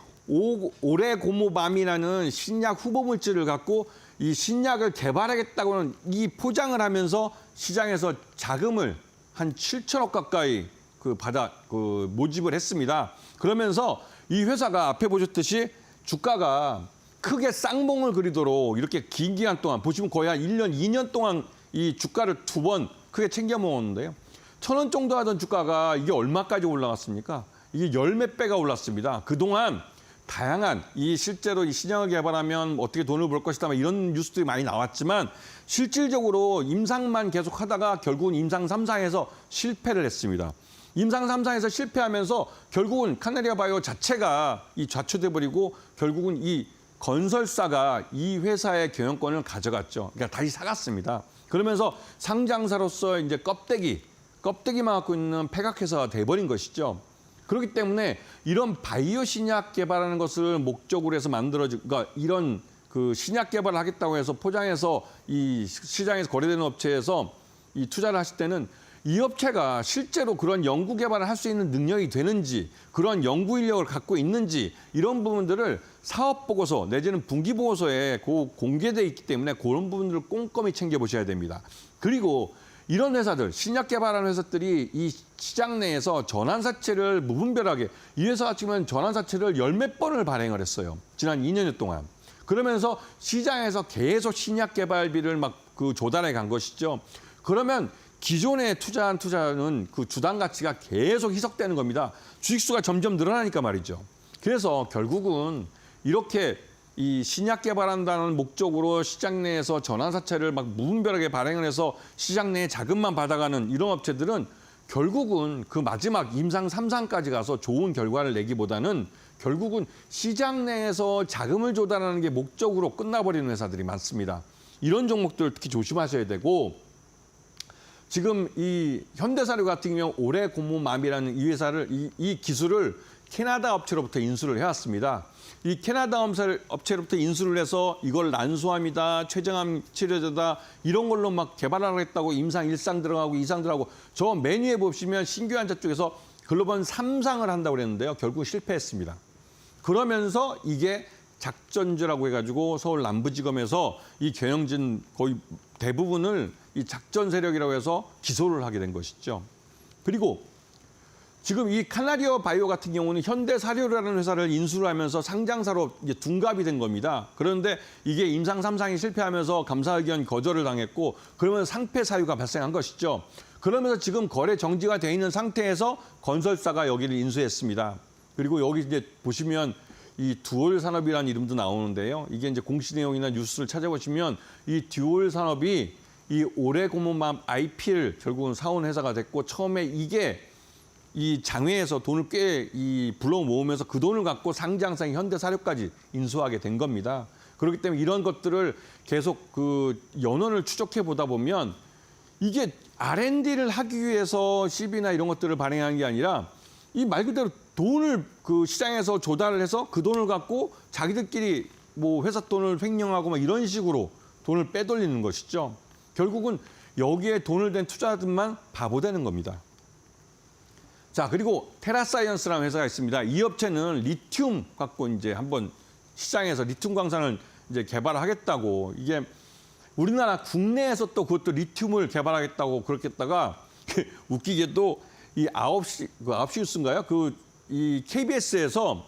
Speaker 2: 오레고모밤이라는 신약 후보 물질을 갖고 이 신약을 개발하겠다고는 이 포장을 하면서 시장에서 자금을 한 7천억 가까이 모집을 했습니다. 그러면서 이 회사가 앞에 보셨듯이 주가가 크게 쌍봉을 그리도록 이렇게 긴 기간 동안 보시면 거의 한 1년, 2년 동안 이 주가를 2번 크게 챙겨 먹었는데요. 1,000원 정도 하던 주가가 이게 얼마까지 올라갔습니까? 이게 10몇 배가 올랐습니다. 그동안 다양한 실제로 이 신약을 개발하면 어떻게 돈을 벌 것이다 이런 뉴스들이 많이 나왔지만 실질적으로 임상만 계속 하다가 결국은 임상 3상에서 실패를 했습니다. 임상 3상에서 실패하면서 결국은 카나리아 바이오 자체가 좌초돼 버리고 결국은 이 건설사가 이 회사의 경영권을 가져갔죠. 그러니까 다시 사갔습니다. 그러면서 상장사로서 이제 껍데기만 갖고 있는 폐각회사가 돼버린 것이죠. 그렇기 때문에 이런 바이오 신약 개발하는 것을 목적으로 해서 그러니까 이런 신약 개발을 하겠다고 해서 포장해서 이 시장에서 거래되는 업체에서 이 투자를 하실 때는 이 업체가 실제로 그런 연구 개발을 할 수 있는 능력이 되는지, 그런 연구 인력을 갖고 있는지 이런 부분들을 사업 보고서 내지는 분기 보고서에 공개돼 있기 때문에 그런 부분들을 꼼꼼히 챙겨보셔야 됩니다. 그리고 이런 회사들, 신약 개발하는 회사들이 이 시장 내에서 전환사채를 무분별하게 이 회사가 지금 전환사채를 10몇 번을 발행을 했어요. 지난 2년여 동안. 그러면서 시장에서 계속 신약 개발비를 조달해 간 것이죠. 그러면 기존에 투자한 투자는 그 주당 가치가 계속 희석되는 겁니다. 주식수가 점점 늘어나니까 말이죠. 그래서 결국은 이렇게 이 신약 개발한다는 목적으로 시장 내에서 전환사채를 무분별하게 발행을 해서 시장 내에 자금만 받아가는 이런 업체들은 결국은 그 마지막 임상 3상까지 가서 좋은 결과를 내기보다는 결국은 시장 내에서 자금을 조달하는 게 목적으로 끝나버리는 회사들이 많습니다. 이런 종목들 특히 조심하셔야 되고 지금 이 현대사료 같은 경우 오레고모맘이라는 이 회사를 이 기술을 캐나다 업체로부터 인수를 해왔습니다. 이 캐나다 업체로부터 인수를 해서 이걸 난소암이다, 췌장암 치료제다 이런 걸로 개발하겠다고 임상 1상 들어가고 2상 들어가고 저 메뉴에 보시면 신규 환자 쪽에서 글로벌 3상을 한다고 그랬는데요. 결국 실패했습니다. 그러면서 이게 작전주라고 해가지고 서울 남부지검에서 이 경영진 거의 대부분을 이 작전 세력이라고 해서 기소를 하게 된 것이죠. 그리고 지금 이 카나리아 바이오 같은 경우는 현대사료라는 회사를 인수를 하면서 상장사로 이제 둔갑이 된 겁니다. 그런데 이게 임상 3상이 실패하면서 감사 의견 거절을 당했고 그러면 상폐 사유가 발생한 것이죠. 그러면서 지금 거래 정지가 돼 있는 상태에서 건설사가 여기를 인수했습니다. 그리고 여기 이제 보시면 이 듀얼 산업이라는 이름도 나오는데요. 이게 이제 공시 내용이나 뉴스를 찾아보시면 이 듀얼 산업이 이 오레고모맘 IP를 결국은 사온 회사가 됐고 처음에 이게 이 장외에서 돈을 꽤 불러 모으면서 그 돈을 갖고 상장사인 현대사료까지 인수하게 된 겁니다. 그렇기 때문에 이런 것들을 계속 연원을 추적해 보다 보면 이게 R&D를 하기 위해서 CB나 이런 것들을 발행한 게 아니라 이 말 그대로 돈을 시장에서 조달을 해서 그 돈을 갖고 자기들끼리 회사 돈을 횡령하고 이런 식으로 돈을 빼돌리는 것이죠. 결국은 여기에 돈을 댄 투자자들만 바보 되는 겁니다. 자, 그리고 테라사이언스라는 회사가 있습니다. 이 업체는 리튬 갖고 이제 한번 시장에서 리튬 광산을 이제 개발하겠다고 이게 우리나라 국내에서 또 그것도 리튬을 개발하겠다고 그렇게 했다가 웃기게도 이 9시 뉴스인가요? 이 KBS에서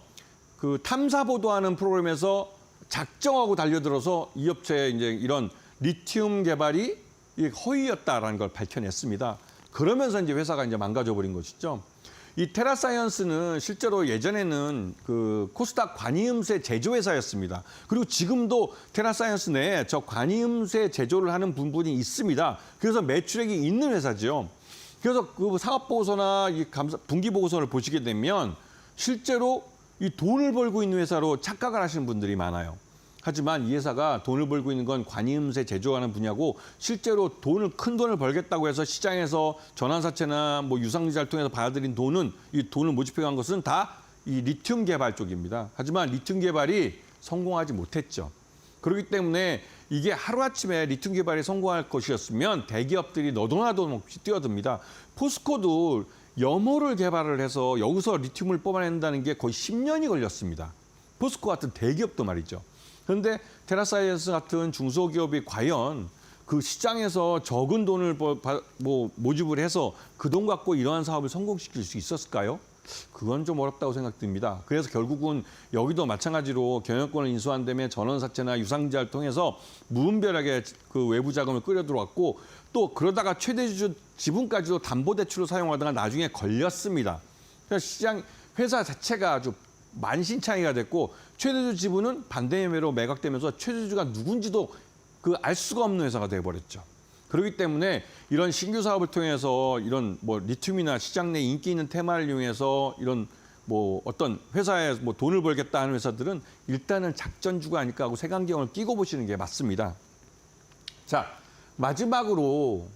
Speaker 2: 탐사 보도하는 프로그램에서 작정하고 달려들어서 이 업체의 이제 이런 리튬 개발이 허위였다라는 걸 밝혀냈습니다. 그러면서 이제 회사가 이제 망가져 버린 것이죠. 이 테라사이언스는 실제로 예전에는 코스닥 관이음새 제조회사였습니다. 그리고 지금도 테라사이언스 내에 저 관이음새 제조를 하는 부분이 있습니다. 그래서 매출액이 있는 회사죠. 그래서 사업 보고서나 분기 보고서를 보시게 되면 실제로 이 돈을 벌고 있는 회사로 착각을 하시는 분들이 많아요. 하지만 이 회사가 돈을 벌고 있는 건 관이음새 제조하는 분야고 실제로 큰 돈을 벌겠다고 해서 시장에서 전환사채나 뭐 유상증자를 통해서 받아들인 돈은 이 돈을 모집해간 것은 다 이 리튬 개발 쪽입니다. 하지만 리튬 개발이 성공하지 못했죠. 그렇기 때문에 이게 하루아침에 리튬 개발이 성공할 것이었으면 대기업들이 너도나도 없이 뛰어듭니다. 포스코도 염호를 개발을 해서 여기서 리튬을 뽑아낸다는 게 거의 10년이 걸렸습니다. 포스코 같은 대기업도 말이죠. 그런데 테라사이언스 같은 중소기업이 과연 그 시장에서 적은 돈을 모집을 해서 그 돈 갖고 이러한 사업을 성공시킬 수 있었을까요? 그건 좀 어렵다고 생각됩니다. 그래서 결국은 여기도 마찬가지로 경영권을 인수한 다음에 전환사채나 유상증자를 통해서 무분별하게 그 외부 자금을 끌어 들어왔고 또 그러다가 최대주주 지분까지도 담보대출로 사용하다가 나중에 걸렸습니다. 그래서 회사 자체가 아주 만신창이가 됐고 최대주 지분은 반대매매로 매각되면서 최대주가 누군지도 알 수가 없는 회사가 돼버렸죠. 그렇기 때문에 이런 신규 사업을 통해서 이런 뭐 리튬이나 시장 내 인기 있는 테마를 이용해서 이런 뭐 어떤 회사에 뭐 돈을 벌겠다 하는 회사들은 일단은 작전주가 아닐까 하고 색안경을 끼고 보시는 게 맞습니다. 자, 마지막으로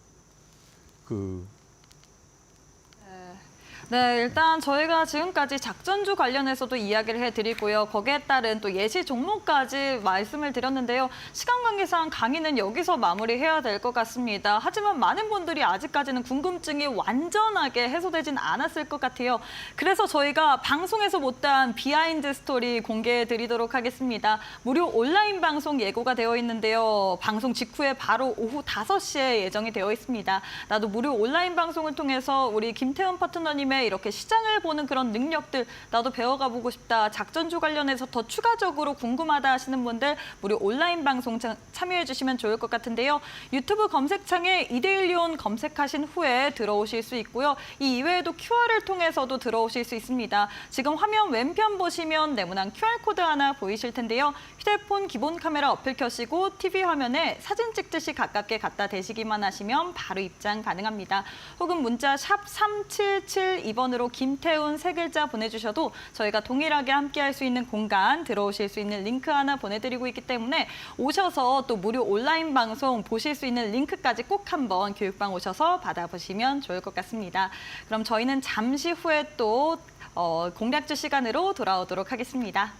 Speaker 1: 네, 일단 저희가 지금까지 작전주 관련해서도 이야기를 해드리고요. 거기에 따른 또 예시 종목까지 말씀을 드렸는데요. 시간 관계상 강의는 여기서 마무리해야 될 것 같습니다. 하지만 많은 분들이 아직까지는 궁금증이 완전하게 해소되진 않았을 것 같아요. 그래서 저희가 방송에서 못다한 비하인드 스토리 공개해드리도록 하겠습니다. 무료 온라인 방송 예고가 되어 있는데요. 방송 직후에 바로 오후 5시에 예정이 되어 있습니다. 나도 무료 온라인 방송을 통해서 우리 김태훈 파트너님의 이렇게 시장을 보는 그런 능력들 나도 배워가 보고 싶다. 작전주 관련해서 더 추가적으로 궁금하다 하시는 분들 무료 온라인 방송 참여해 주시면 좋을 것 같은데요. 유튜브 검색창에 이데일리온 검색하신 후에 들어오실 수 있고요. 이 이외에도 QR을 통해서도 들어오실 수 있습니다. 지금 화면 왼편 보시면 네모난 QR코드 하나 보이실 텐데요. 휴대폰 기본 카메라 어플 켜시고 TV 화면에 사진 찍듯이 가깝게 갖다 대시기만 하시면 바로 입장 가능합니다. 혹은 문자 샵 3772번으로 김태훈 세 글자 보내주셔도 저희가 동일하게 함께할 수 있는 공간 들어오실 수 있는 링크 하나 보내드리고 있기 때문에 오셔서 또 무료 온라인 방송 보실 수 있는 링크까지 꼭 한번 교육방 오셔서 받아보시면 좋을 것 같습니다. 그럼 저희는 잠시 후에 또 공략주 시간으로 돌아오도록 하겠습니다.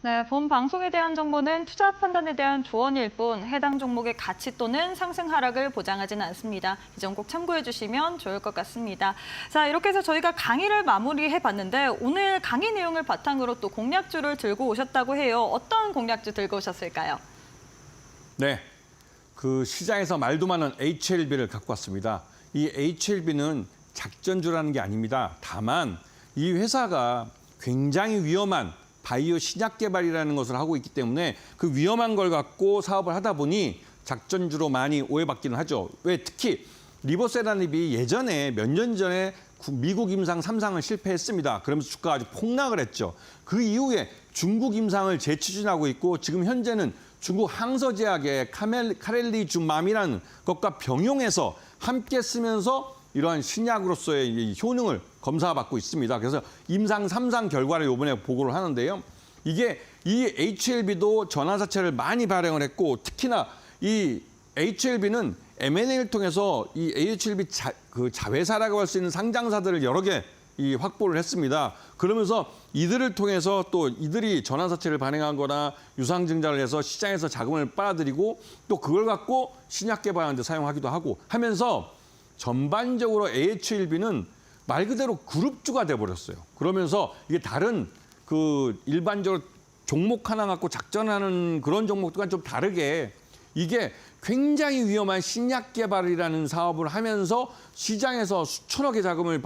Speaker 1: 네, 본 방송에 대한 정보는 투자 판단에 대한 조언일 뿐 해당 종목의 가치 또는 상승 하락을 보장하지는 않습니다. 이 점 꼭 참고해 주시면 좋을 것 같습니다. 자, 이렇게 해서 저희가 강의를 마무리해 봤는데 오늘 강의 내용을 바탕으로 또 공략주를 들고 오셨다고 해요. 어떤 공략주 들고 오셨을까요?
Speaker 2: 네, 그 시장에서 말도 많은 HLB를 갖고 왔습니다. 이 HLB는 작전주라는 게 아닙니다. 다만 이 회사가 굉장히 위험한 바이오 신약 개발이라는 것을 하고 있기 때문에 그 위험한 걸 갖고 사업을 하다 보니 작전주로 많이 오해받기는 하죠. 왜 특히 리보세라닙이 예전에 몇 년 전에 미국 임상 3상을 실패했습니다. 그러면서 주가가 아주 폭락을 했죠. 그 이후에 중국 임상을 재추진하고 있고 지금 현재는 중국 항서제약의 카렐리주맘이라는 것과 병용해서 함께 쓰면서 이러한 신약으로서의 효능을 검사받고 있습니다. 그래서 임상 3상 결과를 이번에 보고를 하는데요. 이 HLB도 전환사채를 많이 발행을 했고 특히나 이 HLB는 M&A를 통해서 이 HLB 자회사라고 할 수 있는 상장사들을 여러 개 확보를 했습니다. 그러면서 이들을 통해서 또 이들이 전환사채를 발행한 거나 유상증자를 해서 시장에서 자금을 빨아들이고 또 그걸 갖고 신약 개발하는 데 사용하기도 하고 하면서 전반적으로 HLB는 말 그대로 그룹주가 돼버렸어요. 그러면서 이게 다른 그 일반적으로 종목 하나 갖고 작전하는 그런 종목들과 좀 다르게 이게 굉장히 위험한 신약 개발이라는 사업을 하면서 시장에서 수천억의 자금을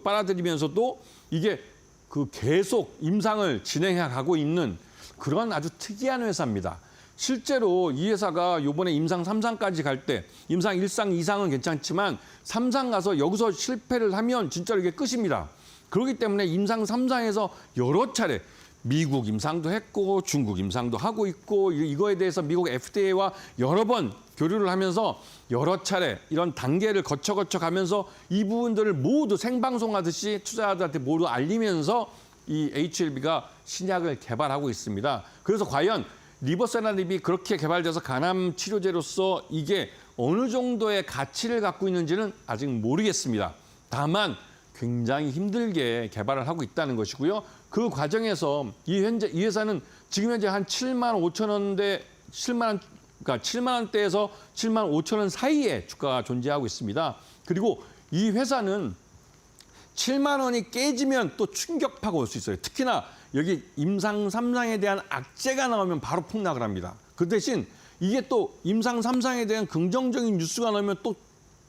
Speaker 2: 빨아들이면서도 이게 그 계속 임상을 진행해 가고 있는 그런 아주 특이한 회사입니다. 실제로 이 회사가 이번에 임상 3상까지 갈 때 임상 1상, 2상은 괜찮지만 3상 가서 여기서 실패를 하면 진짜로 이게 끝입니다. 그렇기 때문에 임상 3상에서 여러 차례 미국 임상도 했고 중국 임상도 하고 있고 이거에 대해서 미국 FDA와 여러 번 교류를 하면서 여러 차례 이런 단계를 거쳐 가면서 이 부분들을 모두 생방송하듯이 투자자들한테 모두 알리면서 이 HLB가 신약을 개발하고 있습니다. 그래서 과연 리버세라닙이 그렇게 개발돼서 간암 치료제로서 이게 어느 정도의 가치를 갖고 있는지는 아직 모르겠습니다. 다만 굉장히 힘들게 개발을 하고 있다는 것이고요. 그 과정에서 이 회사는 지금 현재 한 7만 5천 원대, 7만 원대에서 7만 5천 원 사이에 주가가 존재하고 있습니다. 그리고 이 회사는 7만 원이 깨지면 또 충격파가 올 수 있어요. 특히나 여기 임상 3상에 대한 악재가 나오면 바로 폭락을 합니다. 그 대신 이게 또 임상 3상에 대한 긍정적인 뉴스가 나오면 또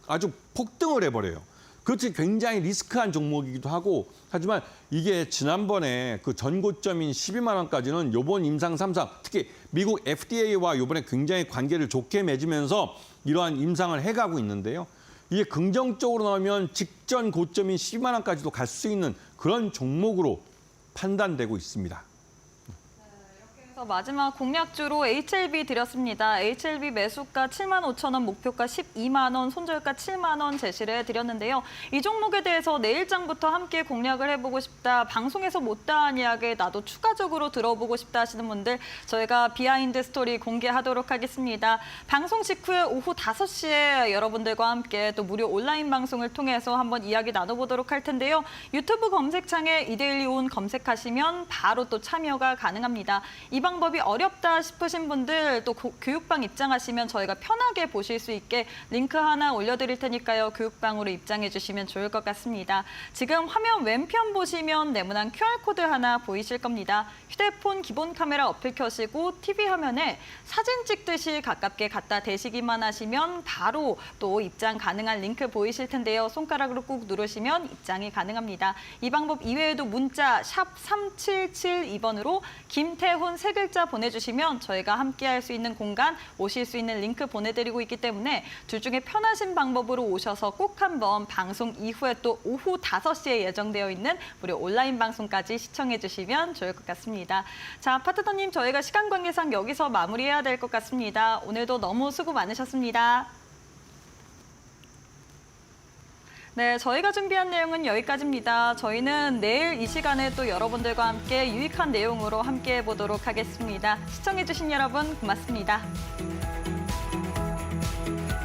Speaker 2: 아주 폭등을 해버려요. 그렇지 굉장히 리스크한 종목이기도 하고 하지만 이게 지난번에 그 전고점인 12만 원까지는 이번 임상 3상 특히 미국 FDA와 이번에 굉장히 관계를 좋게 맺으면서 이러한 임상을 해가고 있는데요. 이게 긍정적으로 나오면 직전 고점인 12만 원까지도 갈 수 있는 그런 종목으로 판단되고 있습니다.
Speaker 1: 그래서 마지막 공략주로 HLB 드렸습니다. HLB 매수가 7만 5천 원, 목표가 12만 원, 손절가 7만 원 제시를 해드렸는데요. 이 종목에 대해서 내일장부터 함께 공략을 해보고 싶다, 방송에서 못다한 이야기 나도 추가적으로 들어보고 싶다 하시는 분들 저희가 비하인드 스토리 공개하도록 하겠습니다. 방송 직후에 오후 5시에 여러분들과 함께 또 무료 온라인 방송을 통해서 한번 이야기 나눠보도록 할 텐데요. 유튜브 검색창에 이데일리 온 검색하시면 바로 또 참여가 가능합니다. 이 방법이 어렵다 싶으신 분들 또 교육방 입장하시면 저희가 편하게 보실 수 있게 링크 하나 올려드릴 테니까요. 교육방으로 입장해 주시면 좋을 것 같습니다. 지금 화면 왼편 보시면 네모난 QR코드 하나 보이실 겁니다. 휴대폰 기본 카메라 어플 켜시고 TV 화면에 사진 찍듯이 가깝게 갖다 대시기만 하시면 바로 또 입장 가능한 링크 보이실 텐데요. 손가락으로 꾹 누르시면 입장이 가능합니다. 이 방법 이외에도 문자 샵 3772번으로 김태훈 세 글자 보내주시면 저희가 함께할 수 있는 공간, 오실 수 있는 링크 보내드리고 있기 때문에 둘 중에 편하신 방법으로 오셔서 꼭 한번 방송 이후에 또 오후 5시에 예정되어 있는 무료 온라인 방송까지 시청해 주시면 좋을 것 같습니다. 자, 파트너님 저희가 시간 관계상 여기서 마무리해야 될 것 같습니다. 오늘도 너무 수고 많으셨습니다. 네, 저희가 준비한 내용은 여기까지입니다. 저희는 내일 이 시간에 또 여러분들과 함께 유익한 내용으로 함께 해보도록 하겠습니다. 시청해주신 여러분 고맙습니다.